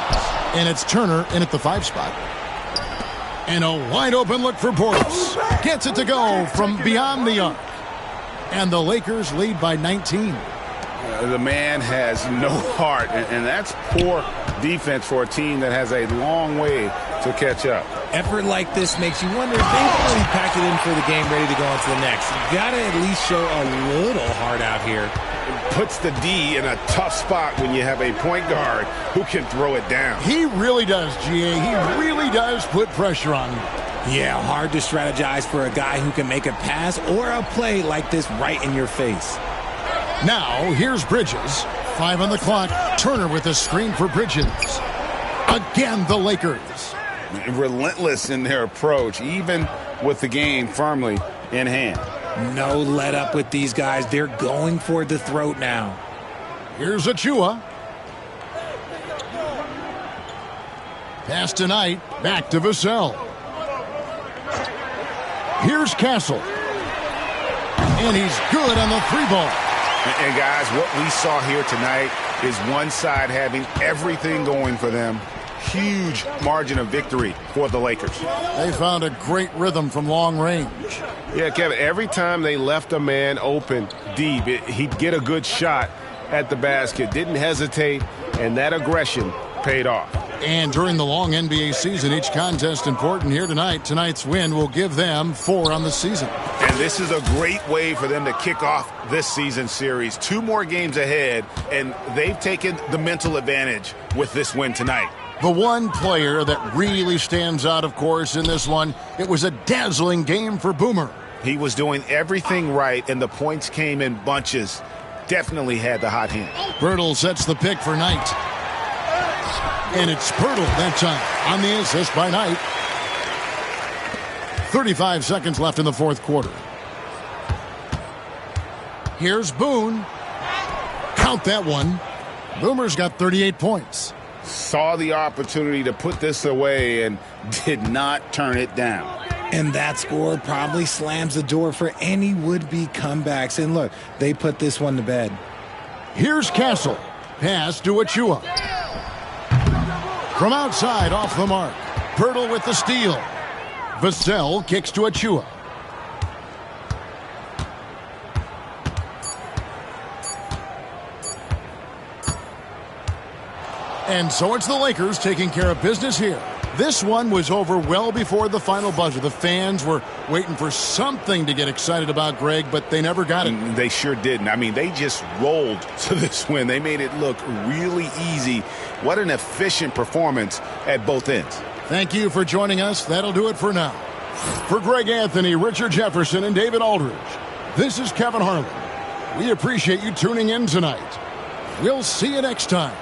And it's Turner in at the 5 spot. And a wide open look for Portis. Gets it to go from beyond the arc. And the Lakers lead by 19. The man has no heart, and that's poor defense for a team that has a long way to catch up. Effort like this makes you wonder if they've already packed it in for the game, ready to go on to the next. You got to at least show a little heart out here. It puts the D in a tough spot when you have a point guard who can throw it down. He really does, GA. He really does put pressure on you. Yeah, hard to strategize for a guy who can make a pass or a play like this right in your face. Now, here's Bridges. 5 on the clock. Turner with a screen for Bridges. Again, the Lakers. Relentless in their approach, even with the game firmly in hand. No let up with these guys. They're going for the throat now. Here's Achua. Pass tonight. Back to Vassell. Here's Castle. And he's good on the 3-ball. And guys, what we saw here tonight is one side having everything going for them. Huge margin of victory for the Lakers. They found a great rhythm from long range. Yeah, Kevin, every time they left a man open deep, he'd get a good shot at the basket. Didn't hesitate, and that aggression paid off. And during the long NBA season, each contest important here tonight. Tonight's win will give them 4 on the season. And this is a great way for them to kick off this season series. 2 more games ahead, and they've taken the mental advantage with this win tonight. The one player that really stands out, of course, in this one, it was a dazzling game for Boomer. He was doing everything right, and the points came in bunches. Definitely had the hot hand. Pirtle sets the pick for Knight. And it's Pirtle that time on the assist by Knight. 35 seconds left in the fourth quarter. Here's Boone. Count that one. Boomer's got 38 points. Saw the opportunity to put this away and did not turn it down. And that score probably slams the door for any would-be comebacks. And look, they put this one to bed. Here's Castle. Pass to Achua. From outside, off the mark. Pirtle with the steal. Vassell kicks to Achua. And so it's the Lakers taking care of business here. This one was over well before the final buzzer. The fans were waiting for something to get excited about, Greg, but they never got it. They sure didn't. I mean, they just rolled to this win. They made it look really easy. What an efficient performance at both ends. Thank you for joining us. That'll do it for now. For Greg Anthony, Richard Jefferson, and David Aldridge, this is Kevin Harlan. We appreciate you tuning in tonight. We'll see you next time.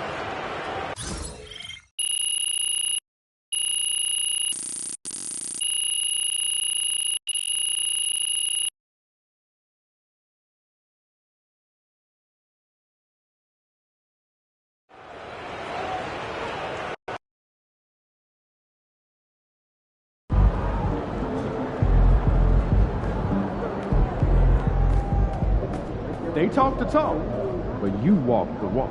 They talk the talk, but you walk the walk.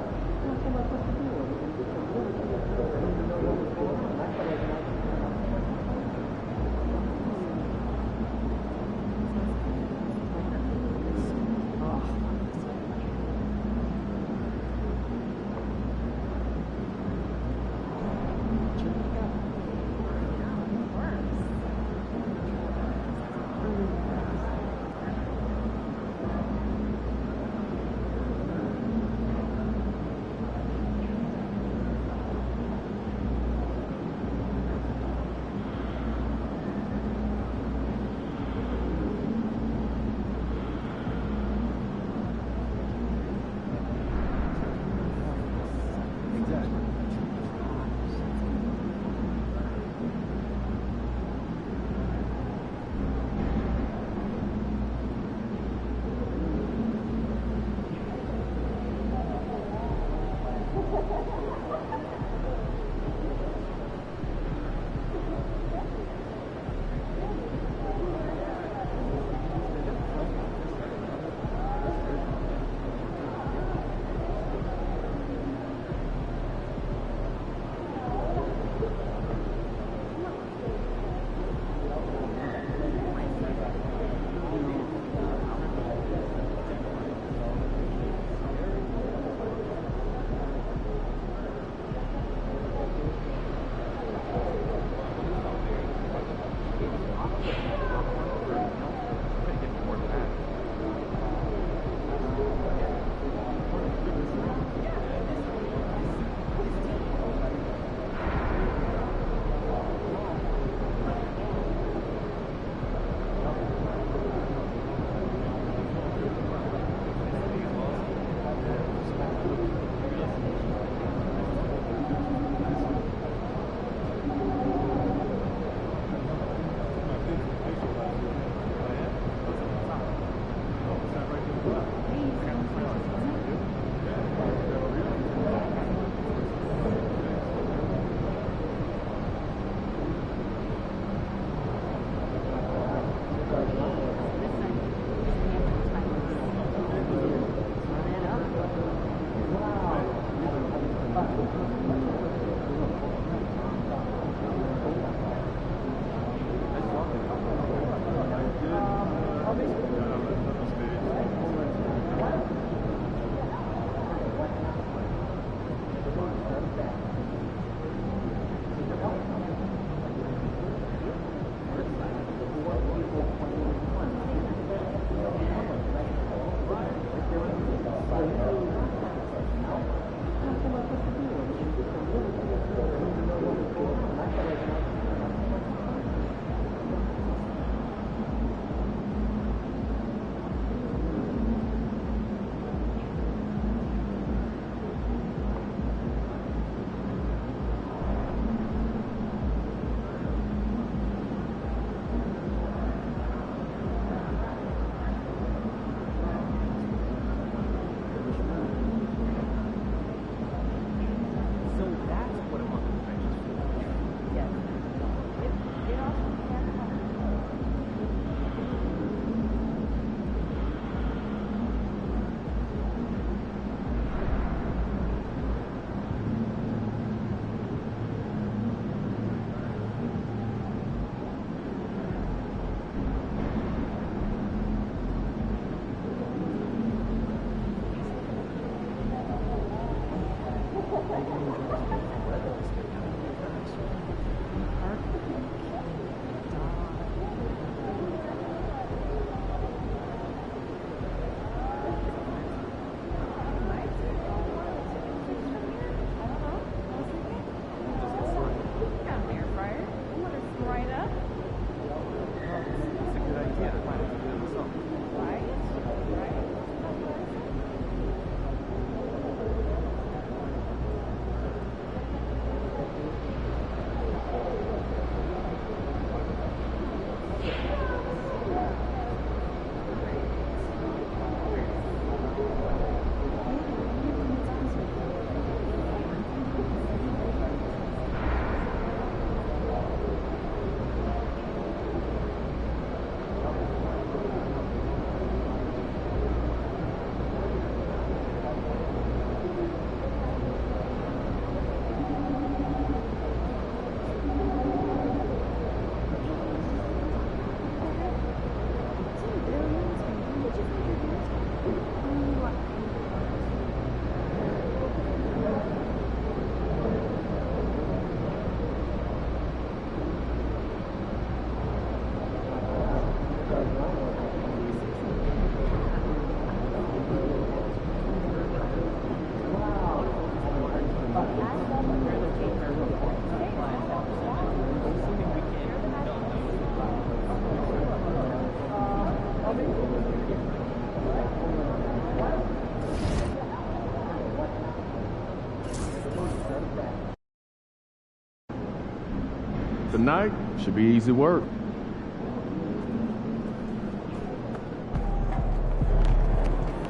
Tonight should be easy work.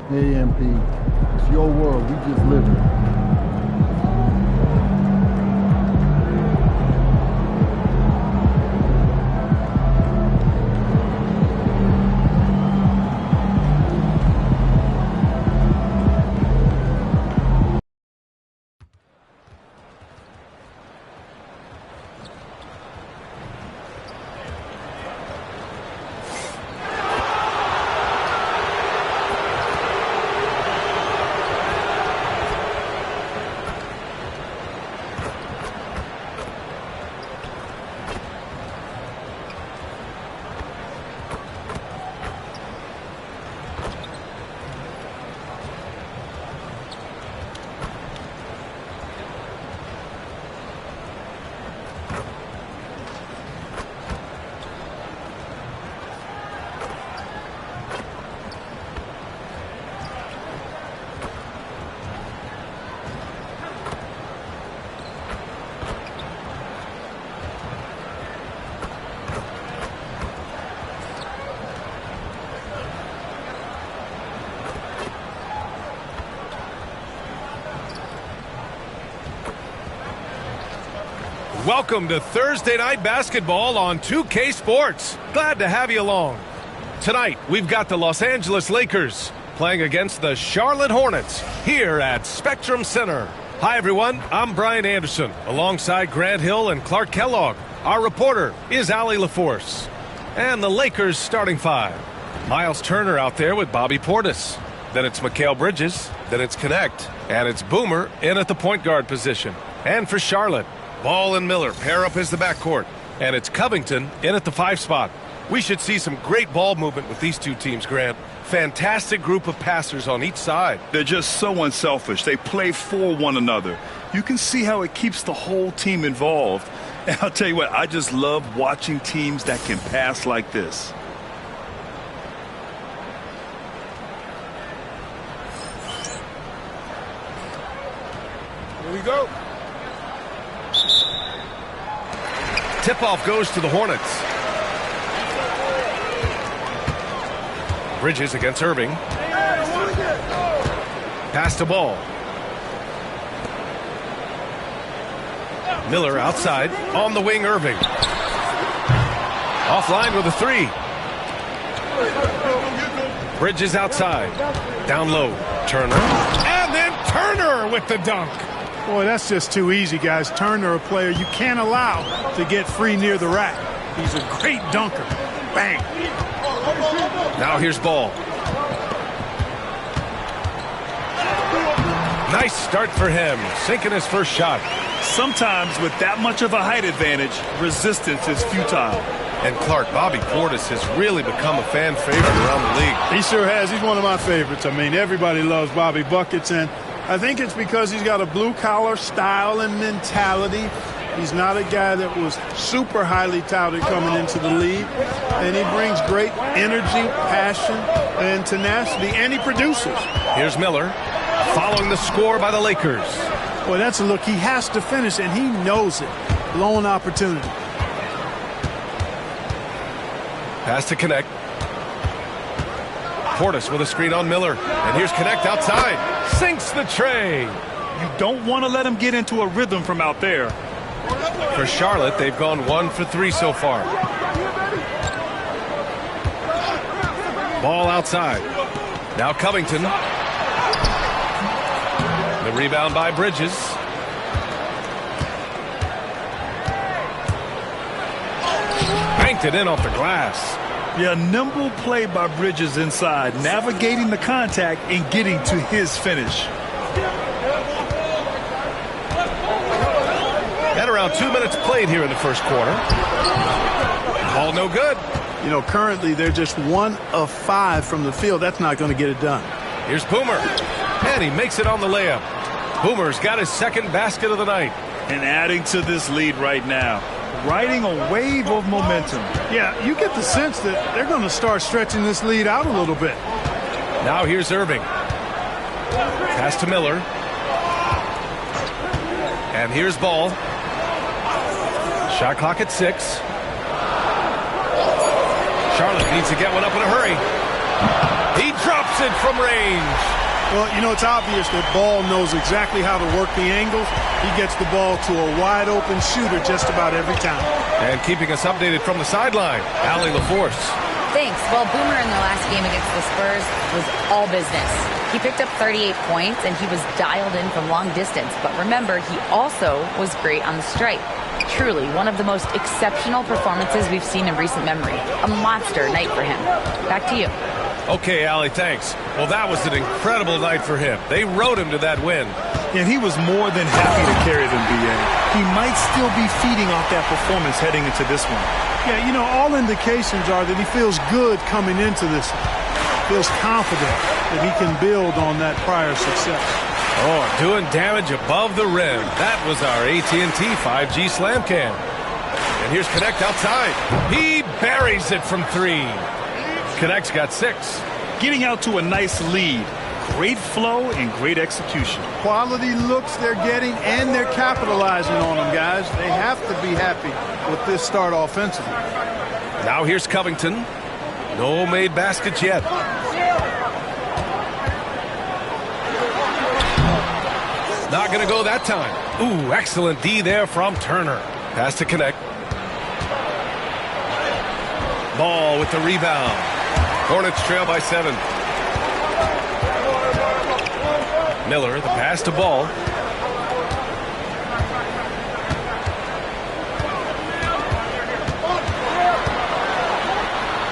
Hey, MP, it's your world. We just live in it. Welcome to Thursday Night Basketball on 2K Sports. Glad to have you along. Tonight, we've got the Los Angeles Lakers playing against the Charlotte Hornets here at Spectrum Center. Hi, everyone. I'm Brian Anderson, alongside Grant Hill and Clark Kellogg. Our reporter is Allie LaForce. And the Lakers starting five. Miles Turner out there with Bobby Portis. Then it's Mikal Bridges. Then it's Connect. And it's Boomer in at the point guard position. And for Charlotte, Ball and Miller pair up as the backcourt. And it's Covington in at the 5 spot. We should see some great ball movement with these two teams, Grant. Fantastic group of passers on each side. They're just so unselfish. They play for one another. You can see how it keeps the whole team involved. And I'll tell you what, I just love watching teams that can pass like this. Here we go. Tip-off goes to the Hornets. Bridges against Irving. Pass to Ball. Miller outside. On the wing, Irving. Offline with a 3. Bridges outside. Down low. Turner. And then Turner with the dunk. Boy, that's just too easy, guys. Turner, a player you can't allow to get free near the rack. He's a great dunker. Bang. Now here's Ball. Nice start for him, sinking his first shot. Sometimes with that much of a height advantage, resistance is futile. And Clark, Bobby Portis has really become a fan favorite around the league. He sure has. He's one of my favorites. I mean, everybody loves Bobby Buckets, and I think it's because he's got a blue-collar style and mentality. He's not a guy that was super highly touted coming into the league. And he brings great energy, passion, and tenacity, and he produces. Here's Miller, following the score by the Lakers. Well, that's a look. He has to finish, and he knows it. Blown opportunity. Pass to Connect. Portis with a screen on Miller. And here's Connect outside. Sinks the tray. You don't want to let him get into a rhythm from out there. For Charlotte, they've gone 1 for 3 so far. Ball outside. Now Covington. The rebound by Bridges. Banked it in off the glass. Yeah, nimble play by Bridges inside, navigating the contact and getting to his finish. At around 2 minutes played here in the first quarter. Ball no good. You know, currently they're just 1 of 5 from the field. That's not going to get it done. Here's Boomer. And he makes it on the layup. Boomer's got his second basket of the night. And adding to this lead right now. Riding a wave of momentum. Yeah, you get the sense that they're going to start stretching this lead out a little bit. Now here's Irving. Pass to Miller. And here's Ball. Shot clock at 6. Charlotte needs to get one up in a hurry. He drops it from range. Well, you know, it's obvious that Ball knows exactly how to work the angles. He gets the ball to a wide-open shooter just about every time. And keeping us updated from the sideline, Allie LaForce. Thanks. Well, Boomer in the last game against the Spurs was all business. He picked up 38 points, and he was dialed in from long distance. But remember, he also was great on the stripe. Truly, one of the most exceptional performances we've seen in recent memory. A monster night for him. Back to you. Okay, Allie, thanks. Well, that was an incredible night for him. They rode him to that win. And he was more than happy to carry them, B.A. He might still be feeding off that performance heading into this one. Yeah, you know, all indications are that he feels good coming into this one. Feels confident that he can build on that prior success. Oh, doing damage above the rim. That was our AT&T 5G Slam Cam. And here's Connect outside. He buries it from 3. Connect's got 6. Getting out to a nice lead. Great flow and great execution. Quality looks they're getting, and they're capitalizing on them, guys. They have to be happy with this start offensively. Now here's Covington. No made baskets yet. Not going to go that time. Ooh, excellent D there from Turner. Pass to Connect. Ball with the rebound. Hornets trail by 7. Miller, the pass to Ball.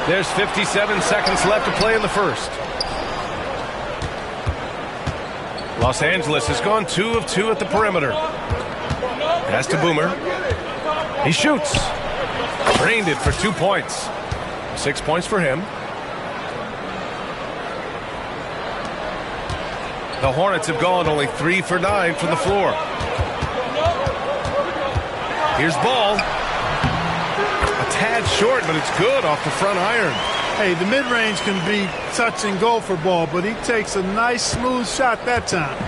There's 57 seconds left to play in the first. Los Angeles has gone 2 of 2 at the perimeter. Pass to Boomer. He shoots. Drained it for 2 points. 6 points for him. The Hornets have gone only 3 for 9 from the floor. Here's Ball. A tad short, but it's good off the front iron. Hey, the mid-range can be touch and go for Ball, but he takes a nice, smooth shot that time.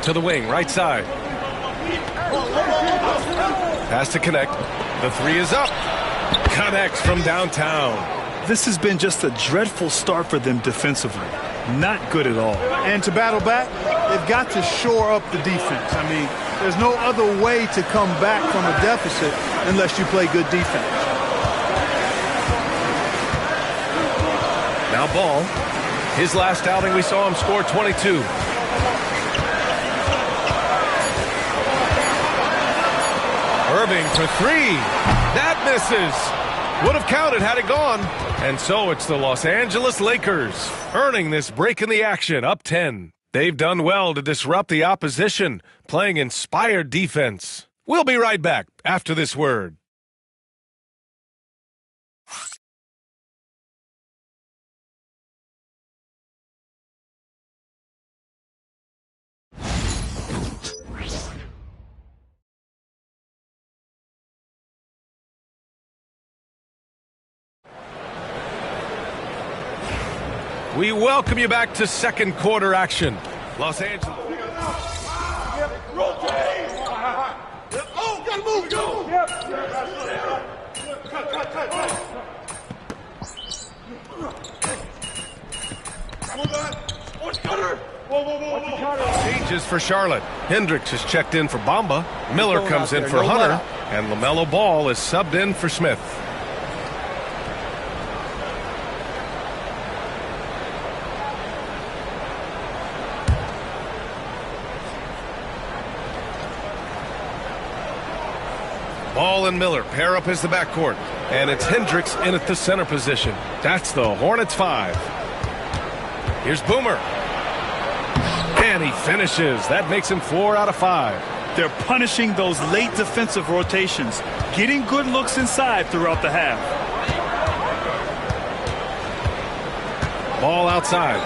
To the wing, right side. Pass to Connect. The 3 is up. Connects from downtown. This has been just a dreadful start for them defensively. Not good at all. And to battle back, they've got to shore up the defense. I mean, there's no other way to come back from a deficit unless you play good defense. Now Ball. His last outing, we saw him score 22. Irving for 3. That misses. Would have counted had it gone. And so it's the Los Angeles Lakers earning this break in the action, up 10. They've done well to disrupt the opposition, playing inspired defense. We'll be right back after this word. We welcome you back to second quarter action. Los Angeles. Oh, gotta move, go! Changes for Charlotte. Hendricks is checked in for Bamba. Miller comes in for Hunter. And LaMelo Ball is subbed in for Smith. Ball and Miller pair up as the backcourt. And it's Hendricks in at the center position. That's the Hornets 5. Here's Boomer. And he finishes. That makes him 4 out of 5. They're punishing those late defensive rotations, getting good looks inside throughout the half. Ball outside.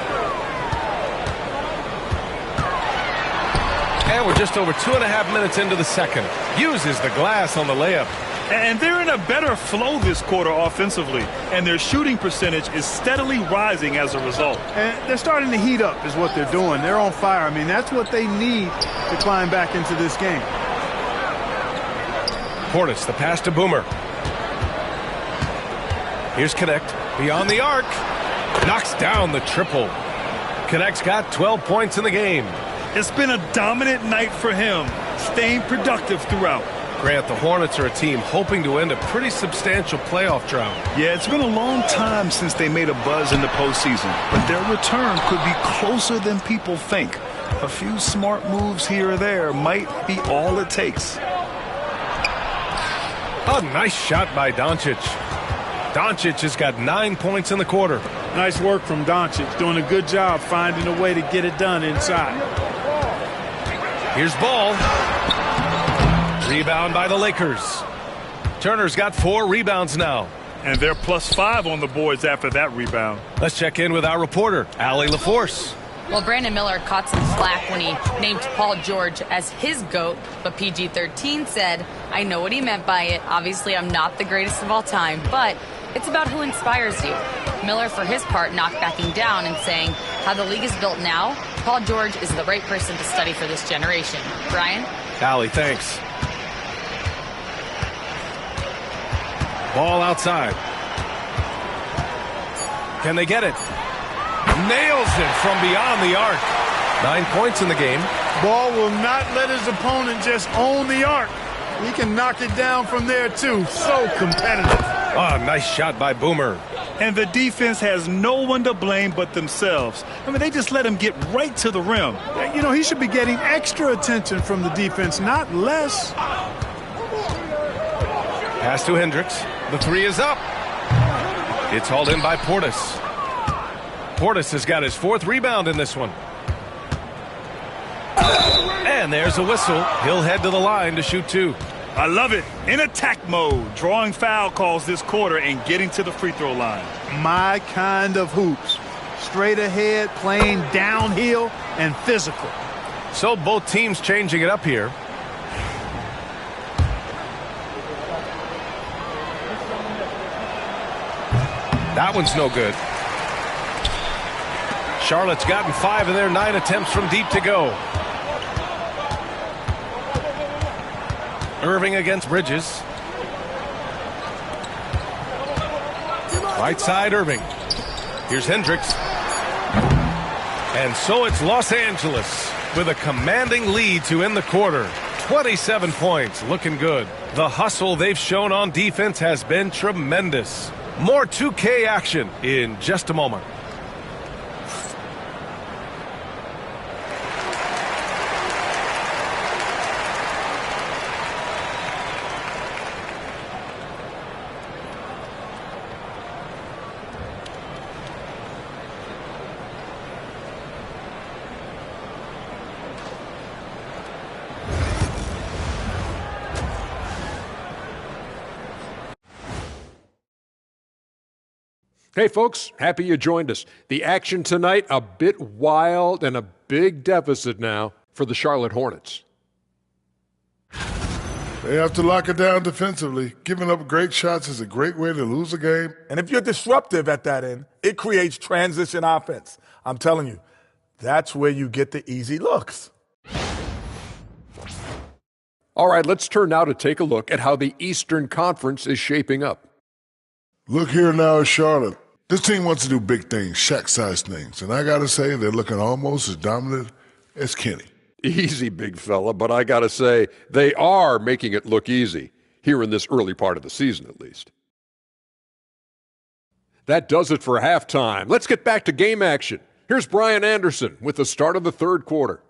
And we're just over 2.5 minutes into the second. Uses the glass on the layup. And they're in a better flow this quarter offensively, and their shooting percentage is steadily rising as a result. And they're starting to heat up is what they're doing. They're on fire. I mean, that's what they need to climb back into this game. Portis, the pass to Boomer. Here's Connect, beyond the arc. Knocks down the triple. Connect's got 12 points in the game. It's been a dominant night for him, staying productive throughout. Grant, the Hornets are a team hoping to end a pretty substantial playoff drought. Yeah, it's been a long time since they made a buzz in the postseason, but their return could be closer than people think. A few smart moves here or there might be all it takes. A nice shot by Doncic. Doncic has got 9 points in the quarter. Nice work from Doncic, doing a good job finding a way to get it done inside. Here's Ball. Rebound by the Lakers. Turner's got 4 rebounds now. And they're +5 on the boards after that rebound. Let's check in with our reporter, Allie LaForce. Well, Brandon Miller caught some slack when he named Paul George as his GOAT, but PG-13 said, I know what he meant by it. Obviously, I'm not the greatest of all time, but it's about who inspires you. Miller, for his part, knocked backing down and saying, how the league is built now, Paul George is the right person to study for this generation. Brian? Allie, thanks. Ball outside. Can they get it? Nails it from beyond the arc. 9 points in the game. Ball will not let his opponent just own the arc. He can knock it down from there, too. So competitive. Oh, nice shot by Boomer. And the defense has no one to blame but themselves. I mean, they just let him get right to the rim. You know, he should be getting extra attention from the defense, not less. Pass to Hendricks. The 3 is up. It's hauled in by Portis. Portis has got his 4th rebound in this one. And there's a whistle. He'll head to the line to shoot 2. I love it. In attack mode, drawing foul calls this quarter and getting to the free throw line. My kind of hoops. Straight ahead, playing downhill, and physical. So both teams changing it up here. That one's no good. Charlotte's gotten 5 of their 9 attempts from deep to go. Irving against Bridges. Right side, Irving. Here's Hendricks. And so it's Los Angeles with a commanding lead to end the quarter. 27 points, looking good. The hustle they've shown on defense has been tremendous. More 2K action in just a moment. Hey, folks, happy you joined us. The action tonight, a bit wild and a big deficit now for the Charlotte Hornets. They have to lock it down defensively. Giving up great shots is a great way to lose a game. And if you're disruptive at that end, it creates transition offense. I'm telling you, that's where you get the easy looks. All right, let's turn now to take a look at how the Eastern Conference is shaping up. Look here now at Charlotte. This team wants to do big things, Shaq-sized things. And I got to say, they're looking almost as dominant as Kenny. Easy, big fella, but I got to say, they are making it look easy, here in this early part of the season at least. That does it for halftime. Let's get back to game action. Here's Brian Anderson with the start of the third quarter.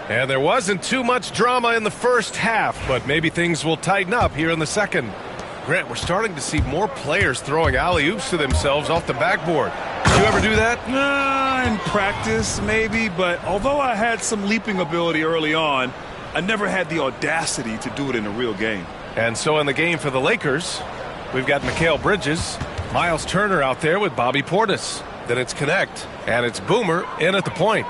And there wasn't too much drama in the first half, but maybe things will tighten up here in the second. Grant, we're starting to see more players throwing alley-oops to themselves off the backboard. Did you ever do that? In practice, maybe, but although I had some leaping ability early on, I never had the audacity to do it in a real game. And so in the game for the Lakers, we've got Mikal Bridges, Miles Turner out there with Bobby Portis. Then it's Connect, and it's Boomer in at the point.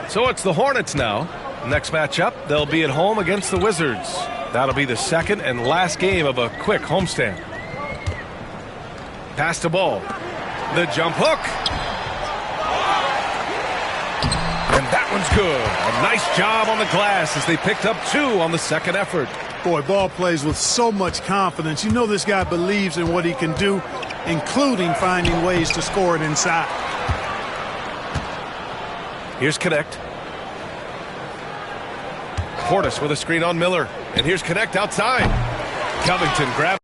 So it's the Hornets now. Next matchup, they'll be at home against the Wizards. That'll be the second and last game of a quick homestand. Pass to Ball. The jump hook. And that one's good. A nice job on the glass as they picked up 2 on the second effort. Boy, Ball plays with so much confidence. You know this guy believes in what he can do, including finding ways to score it inside. Here's Connect. Portis with a screen on Miller. And here's Connect outside. Covington grabs.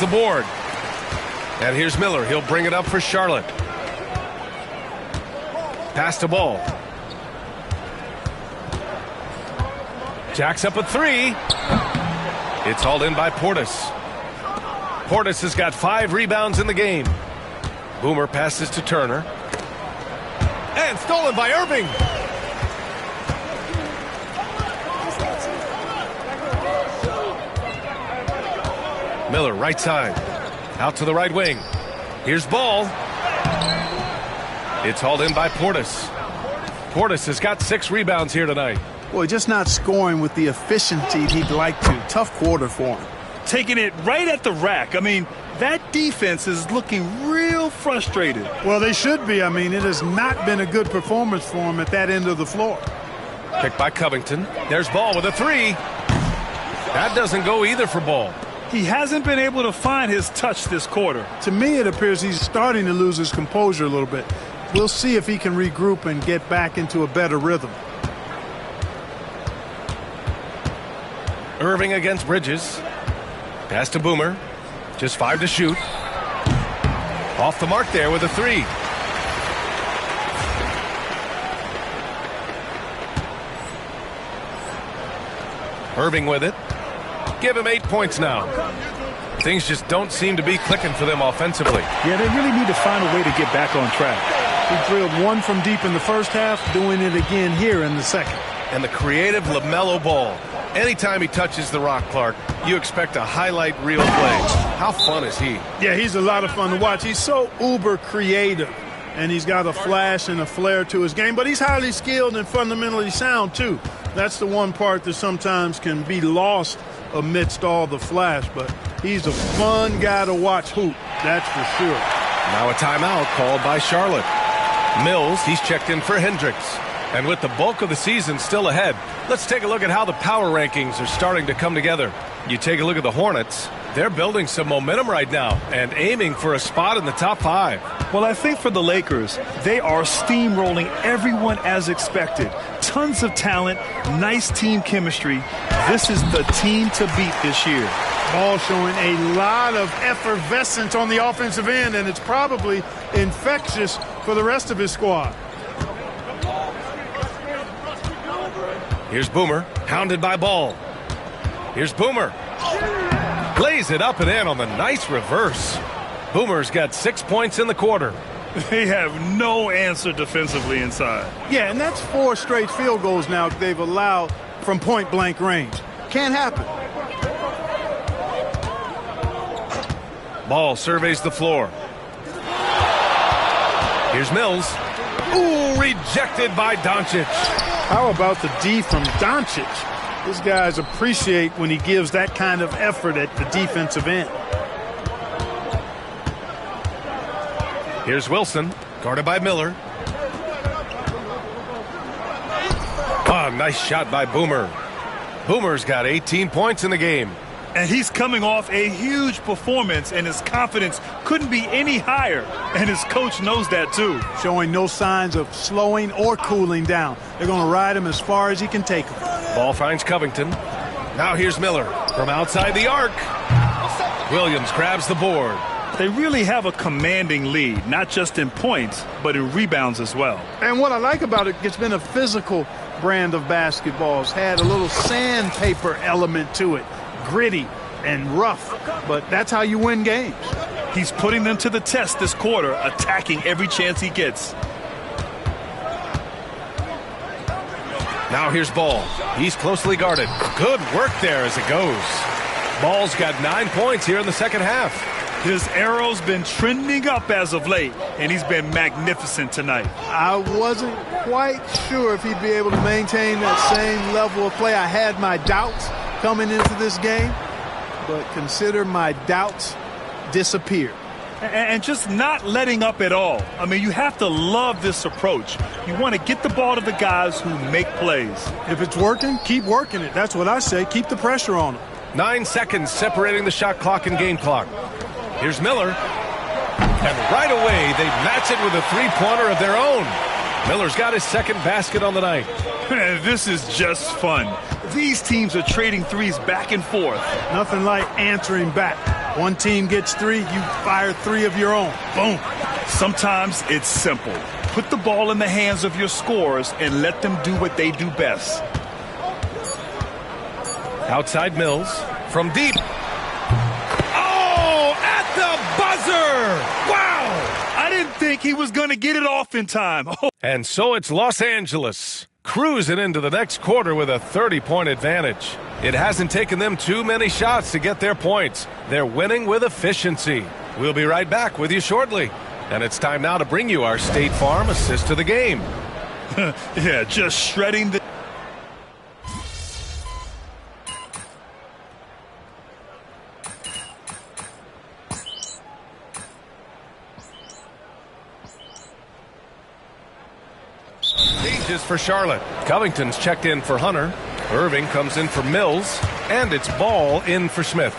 The board. And here's Miller. He'll bring it up for Charlotte. Pass to Ball. Jacks up a 3. It's hauled in by Portis. Portis has got 5 rebounds in the game. Boomer passes to Turner. And stolen by Irving. Miller, right side. Out to the right wing. Here's Ball. It's hauled in by Portis. Portis has got 6 rebounds here tonight. Boy, just not scoring with the efficiency he'd like to. Tough quarter for him. Taking it right at the rack. I mean, that defense is looking real frustrated. Well, they should be. I mean, it has not been a good performance for him at that end of the floor. Picked by Covington. There's Ball with a 3. That doesn't go either for Ball. He hasn't been able to find his touch this quarter. To me, it appears he's starting to lose his composure a little bit. We'll see if he can regroup and get back into a better rhythm. Irving against Bridges. Pass to Boomer. Just 5 to shoot. Off the mark there with a 3. Irving with it. Give him 8 points now. Things just don't seem to be clicking for them offensively. Yeah, they really need to find a way to get back on track. He drilled 1 from deep in the first half, doing it again here in the second. And the creative LaMelo Ball. Anytime he touches the rock, Clark, you expect a highlight reel play. How fun is he? Yeah, he's a lot of fun to watch. He's so uber creative, and he's got a flash and a flair to his game, but he's highly skilled and fundamentally sound, too. That's the one part that sometimes can be lost amidst all the flash, but he's a fun guy to watch hoop, that's for sure. Now a timeout called by Charlotte. Mills, he's checked in for Hendricks. And with the bulk of the season still ahead, let's take a look at how the power rankings are starting to come together. You take a look at the Hornets. They're building some momentum right now and aiming for a spot in the top 5. Well, I think for the Lakers, they are steamrolling everyone as expected. Tons of talent, nice team chemistry. This is the team to beat this year. Ball showing a lot of effervescence on the offensive end, and it's probably infectious for the rest of his squad. Here's Boomer, hounded by Ball. Here's Boomer. Lays it up and in on the nice reverse. Boomer's got 6 points in the quarter. They have no answer defensively inside. Yeah, and that's 4 straight field goals now they've allowed from point-blank range. Can't happen. Ball surveys the floor. Here's Mills. Ooh, rejected by Doncic. How about the D from Doncic? These guys appreciate when he gives that kind of effort at the defensive end. Here's Wilson, guarded by Miller. Oh, nice shot by Boomer. Boomer's got 18 points in the game. And he's coming off a huge performance, and his confidence couldn't be any higher. And his coach knows that, too. Showing no signs of slowing or cooling down. They're going to ride him as far as he can take him. Ball finds Covington. Now here's Miller from outside the arc. Williams grabs the board. They really have a commanding lead, not just in points, but in rebounds as well. And what I like about it, it's been a physical brand of basketball. It's had a little sandpaper element to it. Gritty and rough, but that's how you win games. He's putting them to the test this quarter, attacking every chance he gets. Now here's Ball. He's closely guarded. Good work there as it goes. Ball's got 9 points here in the second half. His arrow's been trending up as of late, and he's been magnificent tonight. I wasn't quite sure if he'd be able to maintain that same level of play. I had my doubts coming into this game, but consider my doubts disappeared. And just not letting up at all. I mean, you have to love this approach. You want to get the ball to the guys who make plays. If it's working, keep working it. That's what I say. Keep the pressure on them. 9 seconds separating the shot clock and game clock. Here's Miller. And right away, they match it with a three-pointer of their own. Miller's got his second basket on the night. This is just fun. These teams are trading threes back and forth. Nothing like answering back. One team gets 3, you fire 3 of your own. Boom. Sometimes it's simple. Put the ball in the hands of your scorers and let them do what they do best. Outside Mills from deep. Oh, at the buzzer! Wow! I didn't think he was going to get it off in time. Oh. And so it's Los Angeles cruising into the next quarter with a 30-point advantage. It hasn't taken them too many shots to get their points. They're winning with efficiency. We'll be right back with you shortly. And it's time now to bring you our State Farm assist to the game. Yeah, just shredding the... Changes for Charlotte. Covington's checked in for Hunter. Irving comes in for Mills. And it's Ball in for Smith.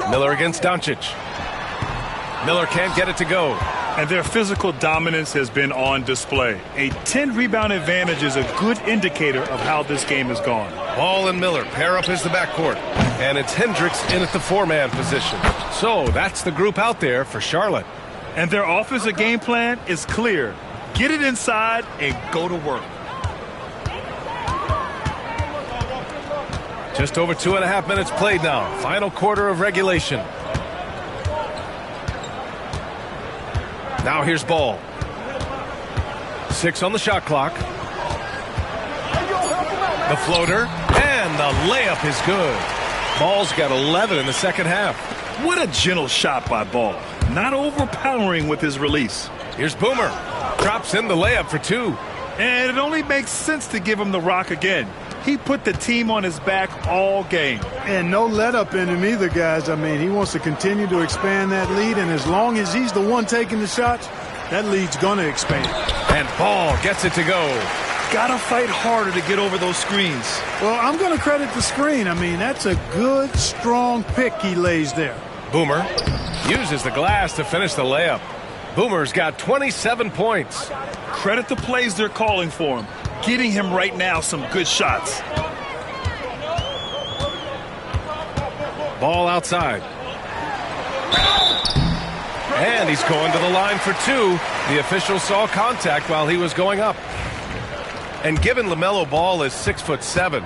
Miller against Doncic. Miller can't get it to go. And their physical dominance has been on display. A 10-rebound advantage is a good indicator of how this game has gone. Ball and Miller pair up as the backcourt. And it's Hendricks in at the 4-man position. So that's the group out there for Charlotte. And their offensive game plan is clear. Get it inside and go to work. Just over 2.5 minutes played now. Final quarter of regulation. Now here's Ball. 6 on the shot clock. The floater. And the layup is good. Ball's got 11 in the second half. What a gentle shot by Ball. Not overpowering with his release. Here's Boomer. Drops in the layup for 2. And it only makes sense to give him the rock again. He put the team on his back all game. And no let up in him either, guys. I mean, he wants to continue to expand that lead, and as long as he's the one taking the shots, that lead's going to expand. And Ball gets it to go. Gotta fight harder to get over those screens. Well, I'm going to credit the screen. I mean, that's a good, strong pick he lays there. Boomer uses the glass to finish the layup. Boomer's got 27 points. Credit the plays they're calling for him. Getting him right now some good shots. Ball outside. And he's going to the line for 2. The official saw contact while he was going up. And given LaMelo Ball is 6'7",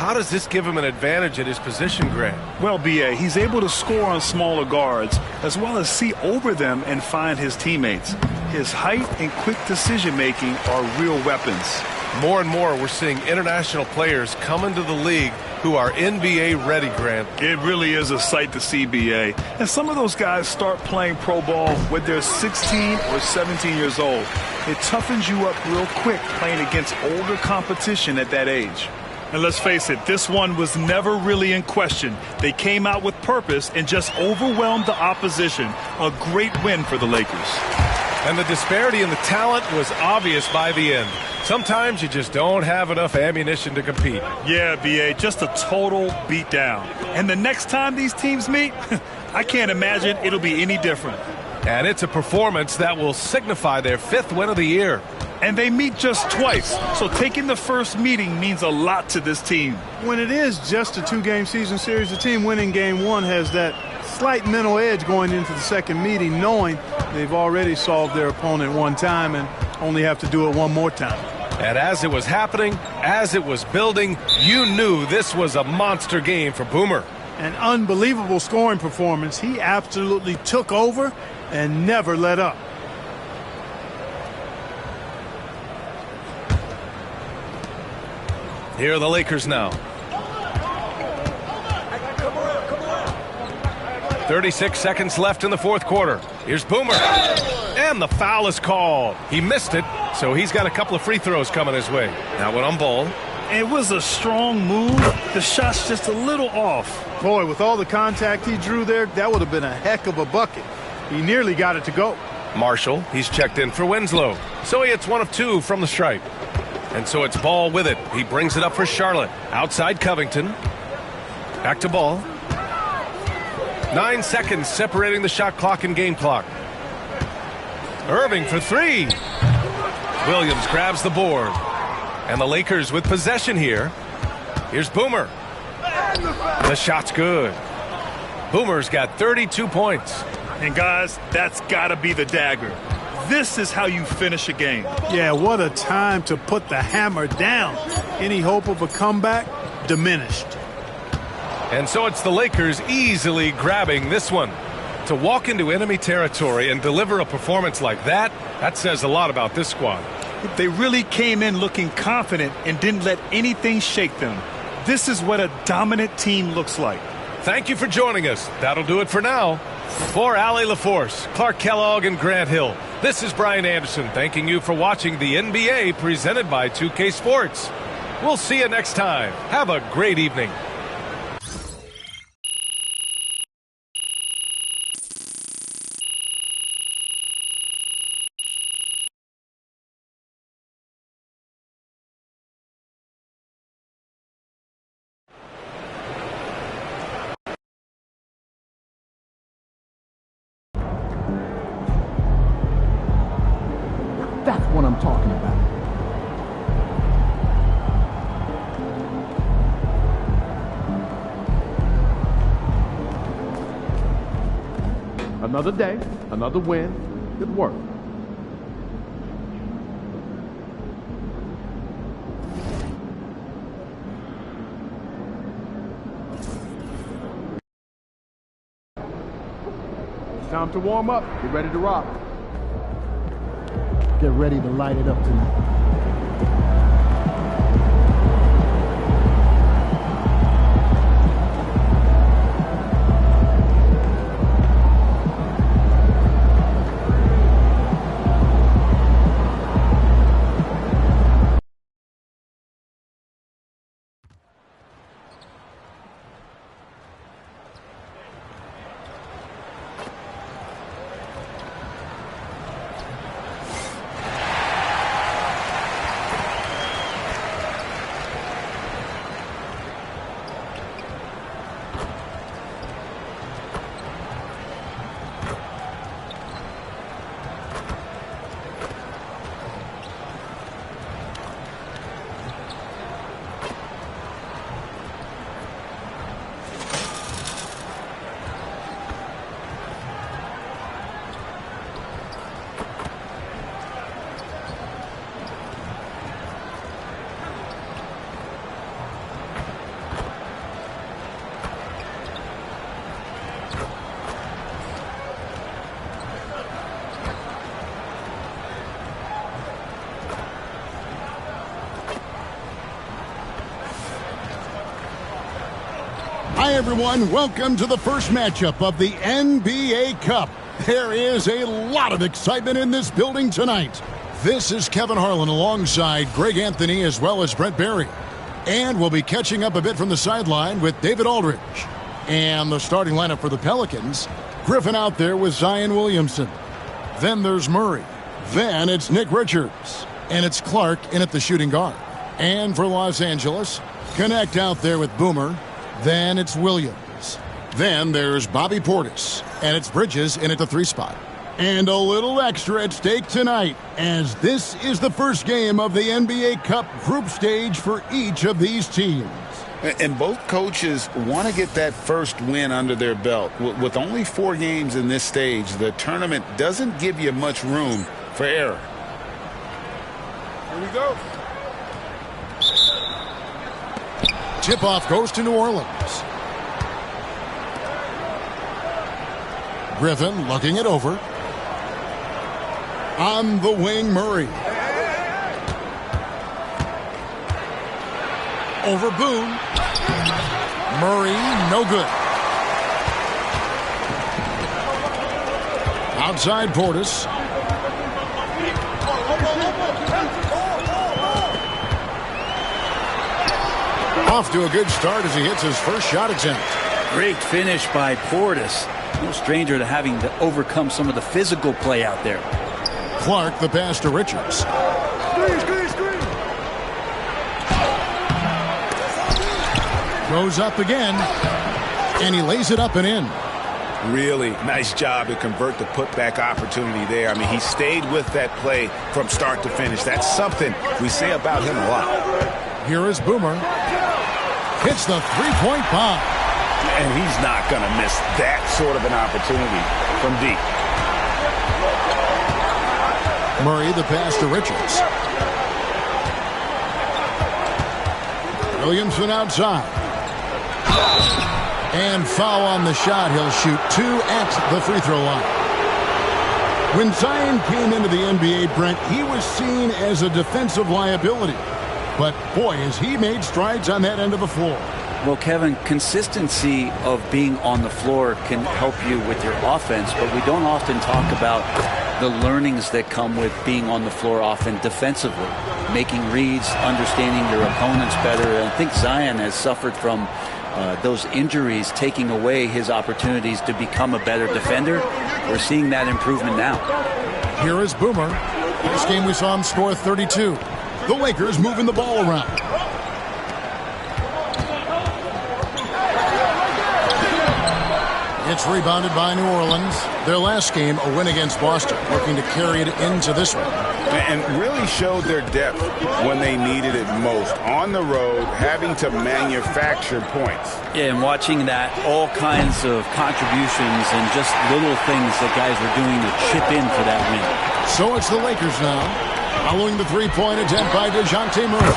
How does this give him an advantage at his position, Grant? Well, B.A., he's able to score on smaller guards as well as see over them and find his teammates. His height and quick decision-making are real weapons. More and more, we're seeing international players come into the league who are NBA ready, Grant. It really is a sight to see, B.A. And some of those guys start playing pro ball when they're 16 or 17 years old. It toughens you up real quick playing against older competition at that age. And let's face it, this one was never really in question. They came out with purpose and just overwhelmed the opposition. A great win for the Lakers. And the disparity in the talent was obvious by the end. Sometimes you just don't have enough ammunition to compete. Yeah, B.A., just a total beatdown. And the next time these teams meet, I can't imagine it'll be any different. And it's a performance that will signify their 5th win of the year. And they meet just twice, so taking the first meeting means a lot to this team. When it is just a 2-game season series, the team winning game 1 has that slight mental edge going into the second meeting, knowing they've already solved their opponent one time and only have to do it one more time. And as it was happening, as it was building, you knew this was a monster game for Boomer. An unbelievable scoring performance. He absolutely took over and never let up. Here are the Lakers now. 36 seconds left in the 4th quarter. Here's Boomer. And the foul is called. He missed it, so he's got a couple of free throws coming his way. Now one on ball. It was a strong move. The shot's just a little off. Boy, with all the contact he drew there, that would have been a heck of a bucket. He nearly got it to go. Marshall, he's checked in for Winslow. So he hits 1 of 2 from the stripe. And so it's Ball with it. He brings it up for Charlotte. Outside Covington. Back to Ball. 9 seconds separating the shot clock and game clock. Irving for 3. Williams grabs the board. And the Lakers with possession here. Here's Boomer. The shot's good. Boomer's got 32 points. And guys, that's got to be the dagger. This is how you finish a game. Yeah, what a time to put the hammer down. Any hope of a comeback diminished. And so it's the Lakers easily grabbing this one. To walk into enemy territory and deliver a performance like that, that says a lot about this squad. They really came in looking confident and didn't let anything shake them. This is what a dominant team looks like. Thank you for joining us. That'll do it for now. For Allie LaForce, Clark Kellogg, and Grant Hill, this is Brian Anderson thanking you for watching the NBA presented by 2K Sports. We'll see you next time. Have a great evening. That's what I'm talking about. Another day, another win. Good work. Time to warm up. Get ready to rock. Get ready to light it up tonight. everyone, welcome to the first matchup of the NBA Cup. There is a lot of excitement in this building tonight. This is Kevin Harlan alongside Greg Anthony as well as Brent Barry. And we'll be catching up a bit from the sideline with David Aldridge. And the starting lineup for the Pelicans, Griffin out there with Zion Williamson. Then there's Murray. Then it's Nick Richards. And it's Clark in at the shooting guard. And for Los Angeles, Connect out there with Boomer. Then it's Williams. Then there's Bobby Portis. And it's Bridges in at the 3 spot. And a little extra at stake tonight, as this is the first game of the NBA Cup group stage for each of these teams. And both coaches want to get that first win under their belt. With only 4 games in this stage, the tournament doesn't give you much room for error. Here we go. Tip-off goes to New Orleans. Griffin looking it over. On the wing, Murray. Over Boone. Murray, no good. Outside Portis. Off to a good start as he hits his first shot attempt. Great finish by Portis. No stranger to having to overcome some of the physical play out there. Clark, the pass to Richards. Screen. Goes up again, and he lays it up and in. Really nice job to convert the putback opportunity there. I mean, he stayed with that play from start to finish. That's something we say about him a lot. Here is Boomer. Hits the three-point bomb. And he's not going to miss that sort of an opportunity from deep. Murray, the pass to Richards. Williamson outside. And foul on the shot. He'll shoot 2 at the free throw line. When Zion came into the NBA, Brent, he was seen as a defensive liability. But, boy, has he made strides on that end of the floor. Well, Kevin, consistency of being on the floor can help you with your offense, but we don't often talk about the learnings that come with being on the floor often defensively, making reads, understanding your opponents better. And I think Zion has suffered from those injuries taking away his opportunities to become a better defender. We're seeing that improvement now. Here is Boomer. This game we saw him score 32. The Lakers moving the ball around. It's rebounded by New Orleans. Their last game, a win against Boston, looking to carry it into this one. And really showed their depth when they needed it most. On the road, having to manufacture points. Yeah, and watching that, all kinds of contributions and just little things that guys were doing to chip in for that win. So it's the Lakers now, following the three-point attempt by DeJounte Murray.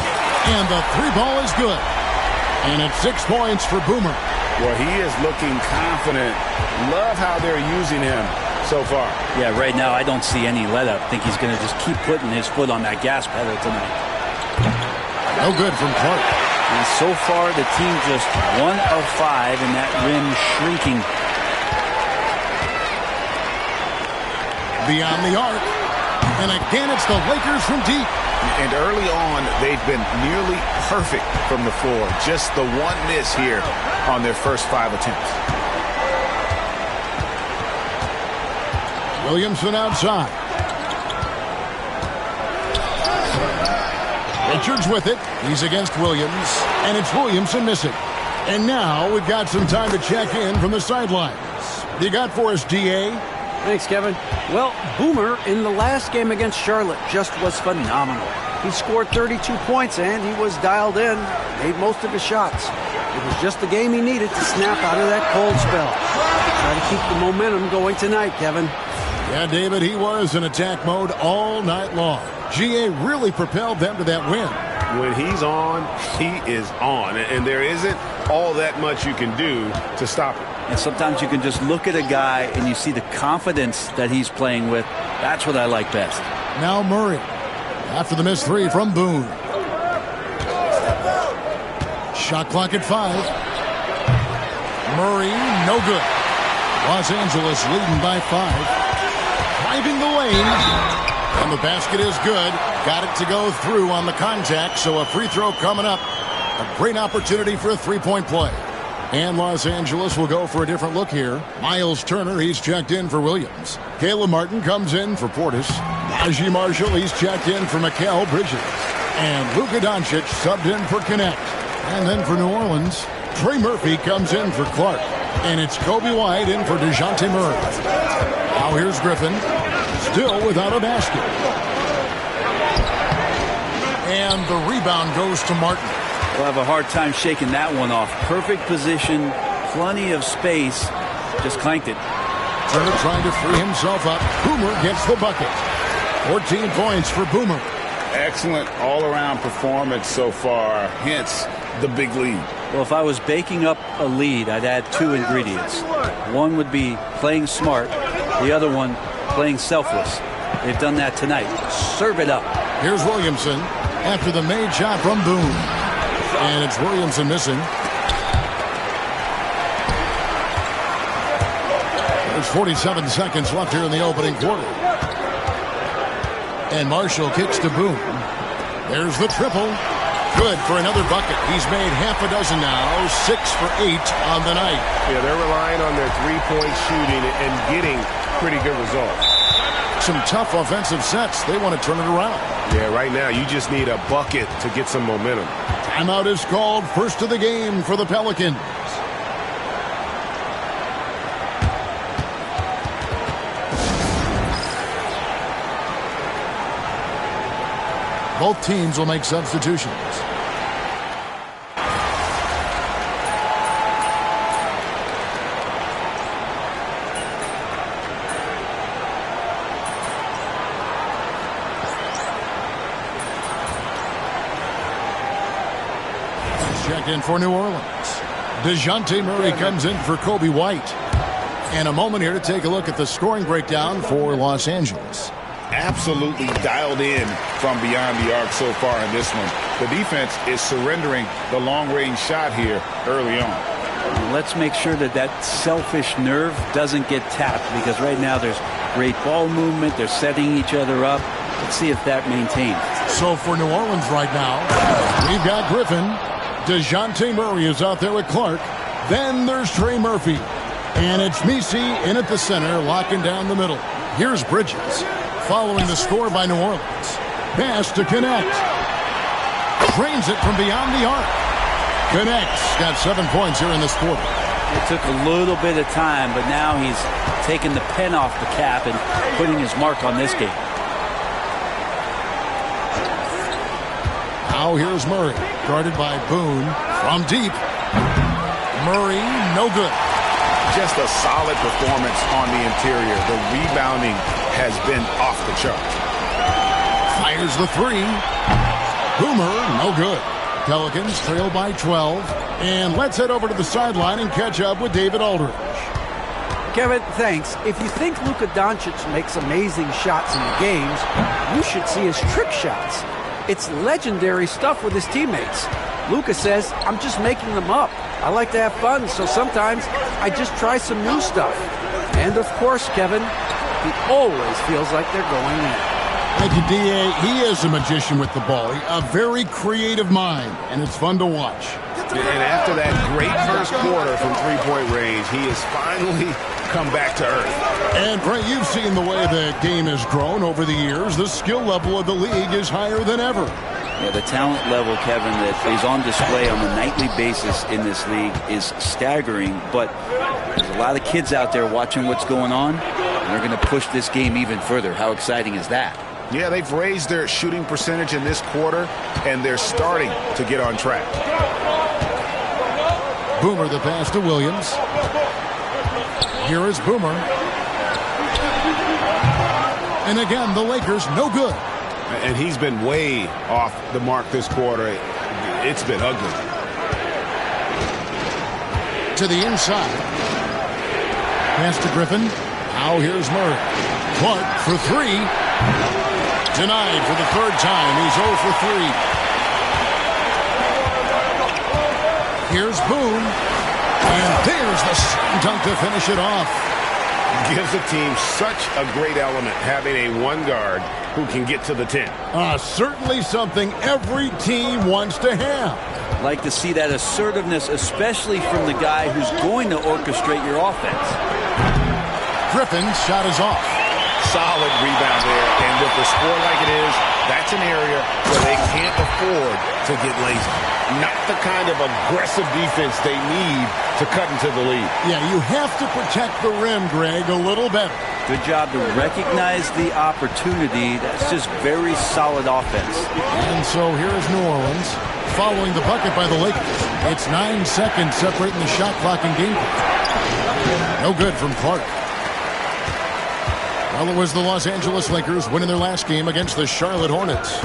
And the 3-ball is good. And it's 6 points for Boomer. Well, he is looking confident. Love how they're using him so far. Yeah, right now I don't see any let-up. I think he's going to just keep putting his foot on that gas pedal tonight. No good from Clark. And so far, the team just 1 of 5, and that rim shrinking. Beyond the arc. And again, it's the Lakers from deep. And early on, they've been nearly perfect from the floor. Just the one miss here on their first 5 attempts. Williamson outside. Richards with it. He's against Williams. And it's Williamson missing. And now we've got some time to check in from the sidelines. You got for us, D.A.? Thanks, Kevin. Well, Boomer in the last game against Charlotte just was phenomenal. He scored 32 points and he was dialed in, made most of his shots. It was just the game he needed to snap out of that cold spell. Try to keep the momentum going tonight, Kevin. Yeah, David, he was in attack mode all night long. GA really propelled them to that win. When he's on, he is on. And there isn't all that much you can do to stop it. And sometimes you can just look at a guy and you see the confidence that he's playing with. That's what I like best. Now Murray. After the missed 3 from Boone. Shot clock at 5. Murray, no good. Los Angeles leading by 5. Driving the lane. And the basket is good. Got it to go through on the contact, so a free throw coming up. A great opportunity for a three-point play. And Los Angeles will go for a different look here. Miles Turner, he's checked in for Williams. Caleb Martin comes in for Portis. Najee Marshall, he's checked in for Mikal Bridges. And Luka Doncic subbed in for Connect. And then for New Orleans, Trey Murphy comes in for Clark. And it's Kobe White in for DeJounte Murray. Now here's Griffin, still without a basket. And the rebound goes to Martin. We'll have a hard time shaking that one off. Perfect position, plenty of space, just clanked it. Turner trying to free himself up. Boomer gets the bucket. 14 points for Boomer. Excellent all-around performance so far, hence the big lead. Well, if I was baking up a lead, I'd add 2 ingredients. One would be playing smart, the other one playing selfless. They've done that tonight. Serve it up. Here's Williamson after the made shot from Boone. And it's Williamson missing. There's 47 seconds left here in the opening quarter. And Marshall kicks to Boone. There's the triple. Good for another bucket. He's made half a dozen now. 6 for 8 on the night. Yeah, they're relying on their three-point shooting and getting pretty good results. Some tough offensive sets. They want to turn it around. Yeah, right now you just need a bucket to get some momentum. Timeout is called. First of the game for the Pelicans. Both teams will make substitutions. Check in for New Orleans. DeJounte Murray comes in for Kobe White. And a moment here to take a look at the scoring breakdown for Los Angeles. Absolutely dialed in from beyond the arc so far in this one. The defense is surrendering the long-range shot here early on. Let's make sure that that selfish nerve doesn't get tapped, because right now there's great ball movement. They're setting each other up. Let's see if that maintains. So for New Orleans right now, we've got Griffin. DeJounte Murray is out there with Clark. Then there's Trey Murphy. And it's Messi in at the center, locking down the middle. Here's Bridges. Following the score by New Orleans. Pass to Connect. Drains it from beyond the arc. Connect's got 7 points here in this quarter. It took a little bit of time, but now he's taking the pen off the cap and putting his mark on this game. Now here's Murray, guarded by Boone from deep. Murray, no good. Just a solid performance on the interior. The rebounding has been off the charts. Fires the three. Boomer, no good. Pelicans trail by 12. And let's head over to the sideline and catch up with David Aldridge. Kevin, thanks. If you think Luka Doncic makes amazing shots in the games, you should see his trick shots. It's legendary stuff with his teammates. Luka says, I'm just making them up. I like to have fun, so sometimes I just try some new stuff. And of course, Kevin, he always feels like they're going in. Thank you, D.A. He is a magician with the ball. A very creative mind, and it's fun to watch. And after that great first quarter from three-point range, he has finally come back to earth. And, Brent, you've seen the way the game has grown over the years. The skill level of the league is higher than ever. Yeah, the talent level, Kevin, that is on display on a nightly basis in this league is staggering. But there's a lot of kids out there watching what's going on, and they're going to push this game even further. How exciting is that? Yeah, they've raised their shooting percentage in this quarter, and they're starting to get on track. Boomer the pass to Williams. Here is Boomer. And again, the Lakers no good. And he's been way off the mark this quarter. It's been ugly. To the inside. Pass to Griffin. Now here's Murray. Clark for three. Denied for the third time. He's 0 for 3. Here's Boone. And there's the slam dunk to finish it off. Gives a team such a great element having a one guard who can get to the 10. Certainly something every team wants to have. Like to see that assertiveness, especially from the guy who's going to orchestrate your offense. Griffin's shot is off. Solid rebound there, and with the score like it is, that's an area where they can't afford to get lazy. Not the kind of aggressive defense they need to cut into the lead. Yeah, you have to protect the rim, Greg, a little better. Good job to recognize the opportunity. That's just very solid offense. And so here's New Orleans following the bucket by the Lakers. It's 9 seconds separating the shot clock and game clock. No good from Clark. Well, it was the Los Angeles Lakers winning their last game against the Charlotte Hornets.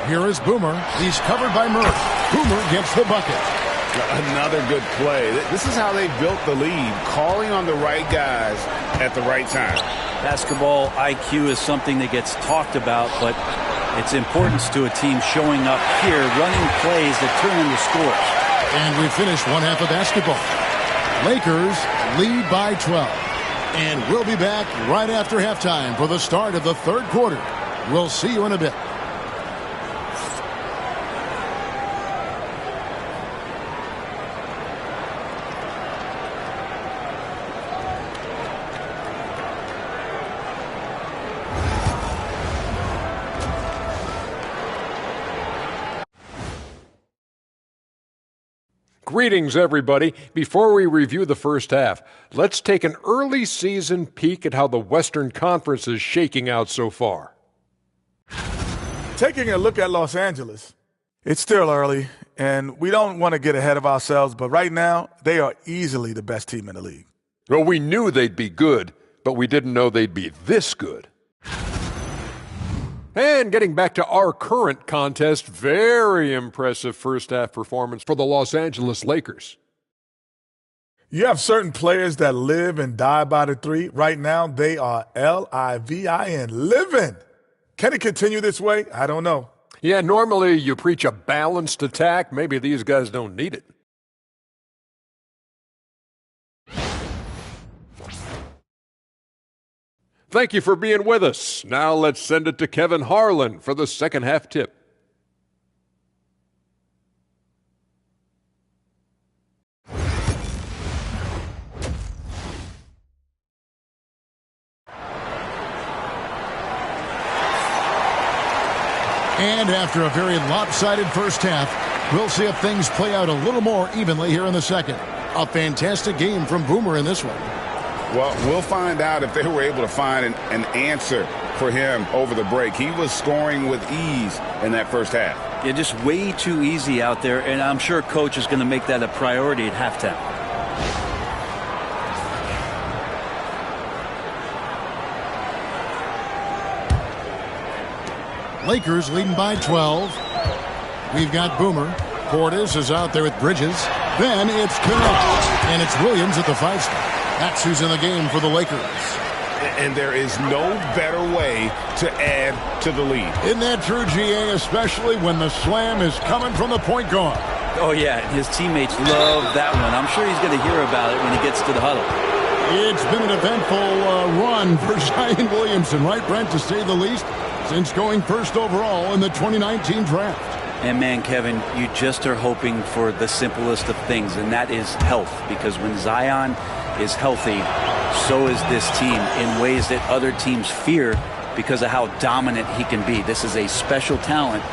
Here is Boomer. He's covered by Murray. Boomer gets the bucket. Another good play. This is how they built the lead, calling on the right guys at the right time. Basketball IQ is something that gets talked about, but its importance to a team showing up here, running plays that turn into scores. And we finish one half of basketball. Lakers lead by 12. And we'll be back right after halftime for the start of the third quarter. We'll see you in a bit. Greetings, everybody. Before we review the first half, let's take an early season peek at how the Western Conference is shaking out so far. Taking a look at Los Angeles, it's still early, and we don't want to get ahead of ourselves, but right now, they are easily the best team in the league. Well, we knew they'd be good, but we didn't know they'd be this good. And getting back to our current contest, very impressive first half performance for the Los Angeles Lakers. You have certain players that live and die by the three. Right now, they are L-I-V-I-N, living. Can it continue this way? I don't know. Yeah, normally you preach a balanced attack. Maybe these guys don't need it. Thank you for being with us. Now let's send it to Kevin Harlan for the second half tip. And after a very lopsided first half, we'll see if things play out a little more evenly here in the second. A fantastic game from Boomer in this one. Well, we'll find out if they were able to find an answer for him over the break. He was scoring with ease in that first half. Yeah, just way too easy out there, and I'm sure Coach is going to make that a priority at halftime. Lakers leading by 12. We've got Boomer. Portis is out there with Bridges. Then it's Connect, and it's Williams at the 5 spot. That's who's in the game for the Lakers. And there is no better way to add to the lead. Isn't that true, GA, especially when the slam is coming from the point guard? Oh, yeah, his teammates love that one. I'm sure he's going to hear about it when he gets to the huddle. It's been an eventful run for Zion Williamson, right, Brent, to say the least, since going first overall in the 2019 draft. And, man, Kevin, you just are hoping for the simplest of things, and that is health, because when Zion is healthy, so is this team in ways that other teams fear because of how dominant he can be. This is a special talent.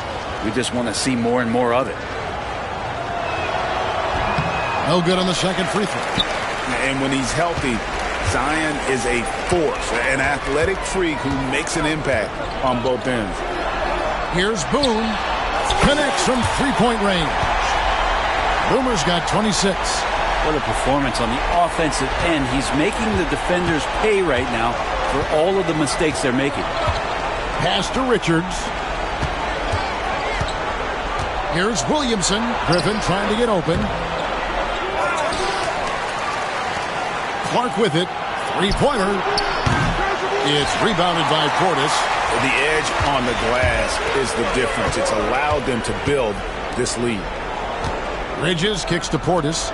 We just want to see more and more of it. No good on the second free throw. And when he's healthy, Zion is a force, an athletic freak who makes an impact on both ends. Here's Boone. Connects from three-point range. Boomer's got 26. What a performance on the offensive end. He's making the defenders pay right now for all of the mistakes they're making. Pass to Richards. Here's Williamson. Griffin trying to get open. Clark with it. Three-pointer. It's rebounded by Portis. The edge on the glass is the difference. It's allowed them to build this lead. Bridges kicks to Portis.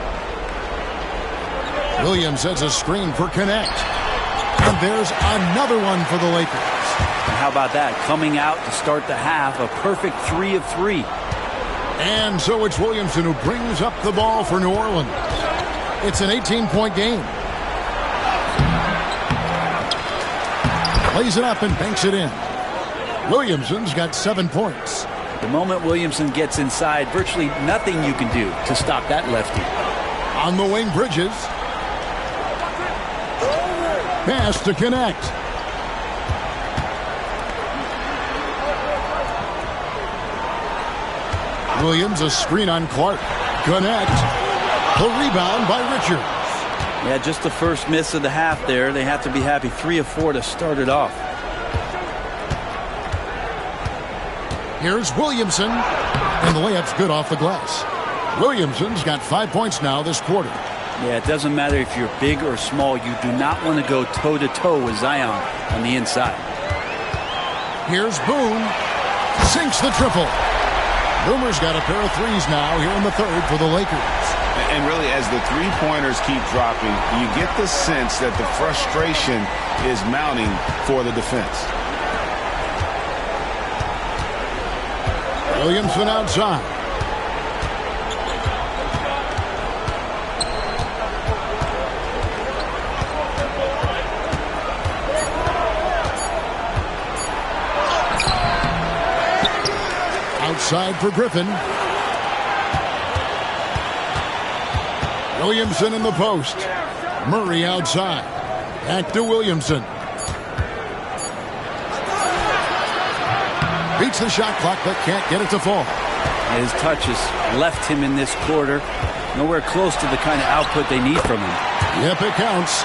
Williams sets a screen for Connect. And there's another one for the Lakers. And how about that? Coming out to start the half, a perfect 3 of 3. And so it's Williamson who brings up the ball for New Orleans. It's an 18-point game. Plays it up and banks it in. Williamson's got 7 points. The moment Williamson gets inside, virtually nothing you can do to stop that lefty. On the wing, Bridges. Pass to Connect. Williams, a screen on Clark. Connect. The rebound by Richards. Yeah, just the first miss of the half there. They have to be happy. 3 of 4 to start it off. Here's Williamson. And the layup's good off the glass. Williamson's got 5 points now this quarter. Yeah, it doesn't matter if you're big or small. You do not want to go toe-to-toe with Zion on the inside. Here's Boone. Sinks the triple. Boomer's got a pair of threes now here in the third for the Lakers. And really, as the three-pointers keep dropping, you get the sense that the frustration is mounting for the defense. Williamson outside. Outside for Griffin. Williamson in the post. Murray outside. Back to Williamson. Beats the shot clock but can't get it to fall. His touch has left him in this quarter. Nowhere close to the kind of output they need from him. Yep, it counts.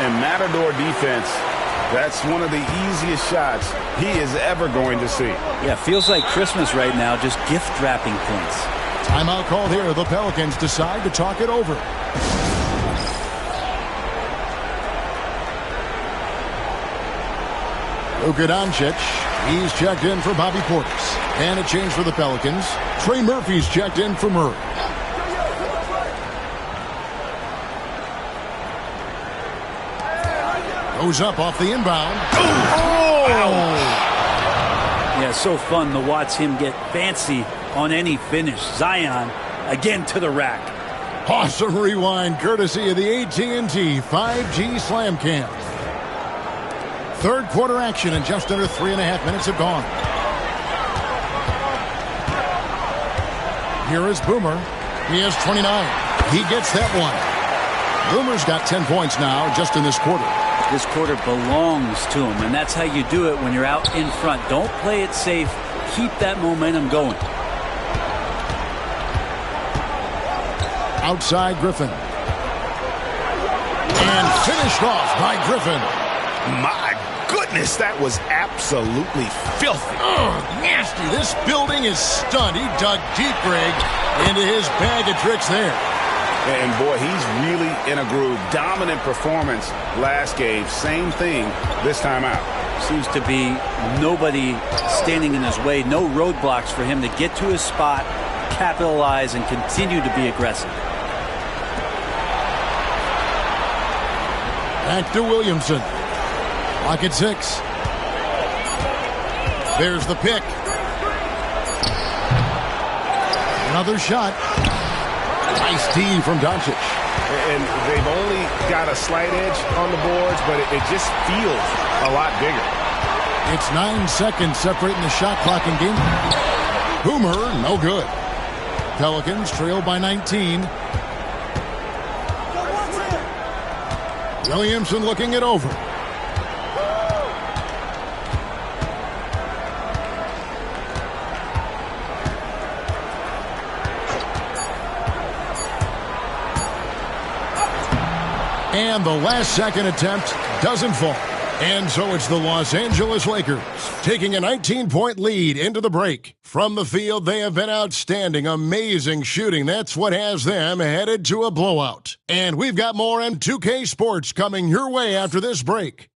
And Matador defense, that's one of the easiest shots he is ever going to see. Yeah, feels like Christmas right now, just gift wrapping points. Timeout called here. The Pelicans decide to talk it over. Luka Doncic, he's checked in for Bobby Portis. And a change for the Pelicans. Trey Murphy's checked in for Murray. Goes up off the inbound. Oh! Yeah, so fun to watch him get fancy on any finish. Zion again to the rack. Awesome rewind courtesy of the AT&T 5G Slam Cam. Third quarter action and just under 3.5 minutes have gone. Here is Boomer. He has 29. He gets that one. Boomer's got 10 points now just in this quarter. This quarter belongs to him, and that's how you do it when you're out in front. Don't play it safe. Keep that momentum going. Outside Griffin. And finished off by Griffin. My goodness, that was absolutely filthy. Nasty. This building is stunned. He dug deep, Greg, into his bag of tricks there. And boy, he's really in a groove. Dominant performance last game. Same thing this time out. Seems to be nobody standing in his way. No roadblocks for him to get to his spot, capitalize, and continue to be aggressive. Back to Williamson. Clock at 6. There's the pick. Another shot. Nice tee from Doncic. And they've only got a slight edge on the boards, but it just feels a lot bigger. It's 9 seconds separating the shot clock and game. Boomer, no good. Pelicans trail by 19. Williamson looking it over. And the last second attempt doesn't fall. And so it's the Los Angeles Lakers taking a 19-point lead into the break. From the field, they have been outstanding, amazing shooting. That's what has them headed to a blowout. And we've got more M2K Sports coming your way after this break.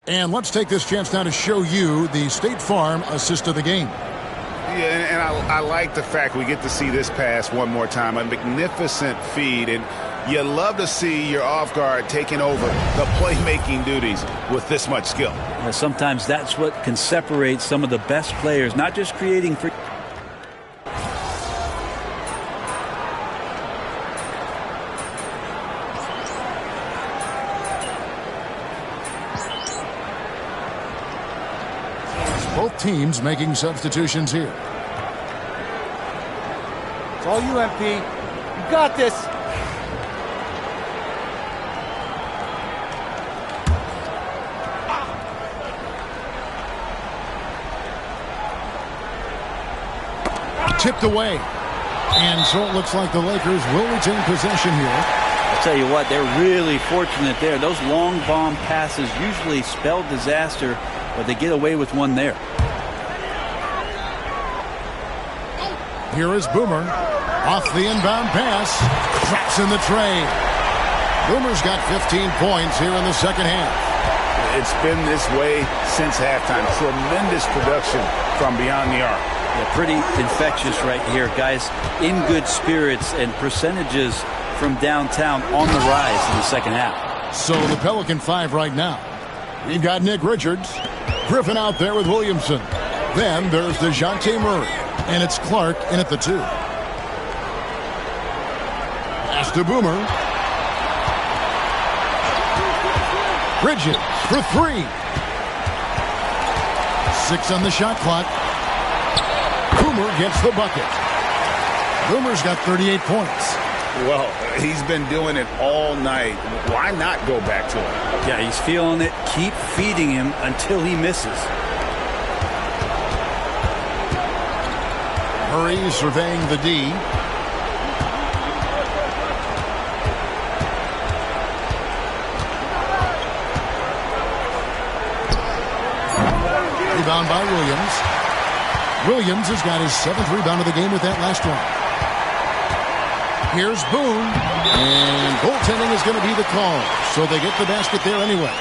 And let's take this chance now to show you the State Farm assist of the game. Yeah, and I like the fact we get to see this pass one more time. A magnificent feed, and you love to see your off guard taking over the playmaking duties with this much skill. Yeah, sometimes that's what can separate some of the best players, not just creating free. Both teams making substitutions here. It's all you, MP. You got this. Tipped away. And so it looks like the Lakers will retain possession here. I'll tell you what, they're really fortunate there. Those long bomb passes usually spell disaster, but they get away with one there. Here is Boomer. Off the inbound pass. Drops in the tray. Boomer's got 15 points here in the second half. It's been this way since halftime. Tremendous production from beyond the arc. Yeah, pretty infectious right here. Guys in good spirits, and percentages from downtown on the rise in the second half. So the Pelican 5 right now. We've got Nick Richards. Griffin out there with Williamson. Then there's DeJounte Murray. And it's Clark in at the 2. Pass to Boomer. Bridges for 3. 6 on the shot clock. Boomer gets the bucket. Boomer's got 38 points. Well, he's been doing it all night. Why not go back to him? Yeah, he's feeling it. Keep feeding him until he misses. Murray surveying the D. Rebound by Williams. Williams has got his 7th rebound of the game with that last one. Here's Boone. And goaltending is going to be the call. So they get the basket there anyway.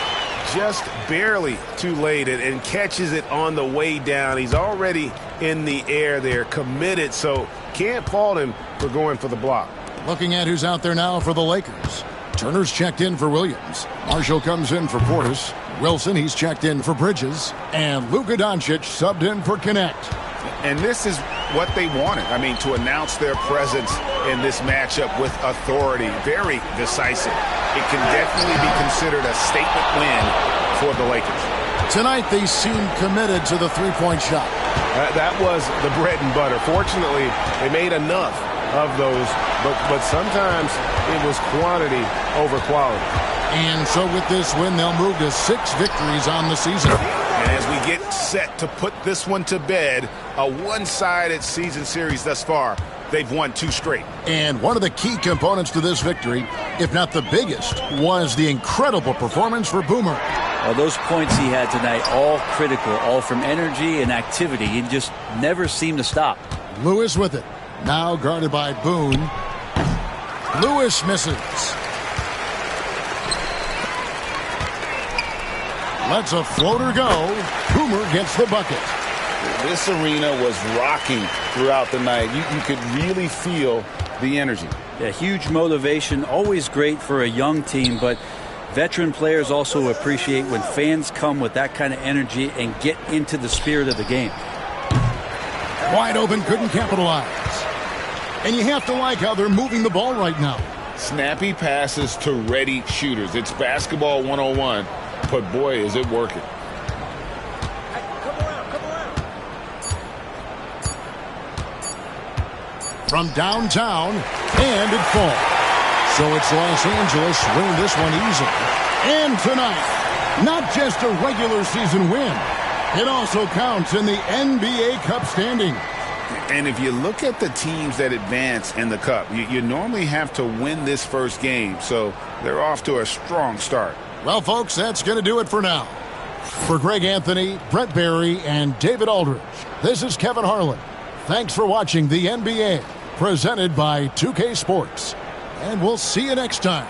Just barely too late and catches it on the way down. He's already in the air there, committed, so can't fault him for going for the block. Looking at who's out there now for the Lakers. Turner's checked in for Williams. Marshall comes in for Portis. Wilson, he's checked in for Bridges. And Luka Doncic subbed in for Connect. And this is what they wanted. I mean, to announce their presence in this matchup with authority. Very decisive. It can definitely be considered a statement win for the Lakers. Tonight, they seem committed to the three-point shot. That was the bread and butter. Fortunately, they made enough of those, but sometimes it was quantity over quality. And so with this win, they'll move to 6 victories on the season. And as we get set to put this one to bed, a one-sided season series thus far, they've won 2 straight. And one of the key components to this victory, if not the biggest, was the incredible performance for Boomer. Well, those points he had tonight, all critical, all from energy and activity. He just never seemed to stop. Lewis with it. Now guarded by Boone. Lewis misses. Lets a floater go. Boomer gets the bucket. This arena was rocking throughout the night. You could really feel the energy. Yeah, huge motivation, always great for a young team, but veteran players also appreciate when fans come with that kind of energy and get into the spirit of the game. Wide open, couldn't capitalize. And you have to like how they're moving the ball right now. Snappy passes to ready shooters. It's basketball 101, but boy, is it working. From downtown, and it falls. So it's Los Angeles winning this one easily. And tonight, not just a regular season win, it also counts in the NBA Cup standing. And if you look at the teams that advance in the Cup, you normally have to win this first game, so they're off to a strong start. Well, folks, that's going to do it for now. For Greg Anthony, Brett Barry, and David Aldridge, this is Kevin Harlan. Thanks for watching the NBA, presented by 2K Sports. And we'll see you next time.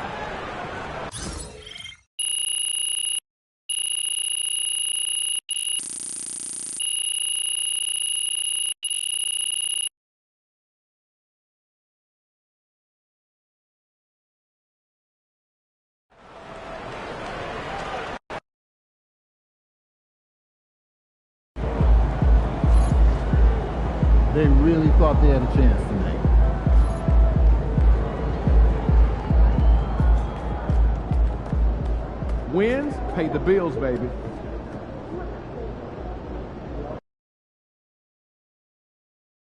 They really thought they had a chance tonight. Wins pay the bills, baby.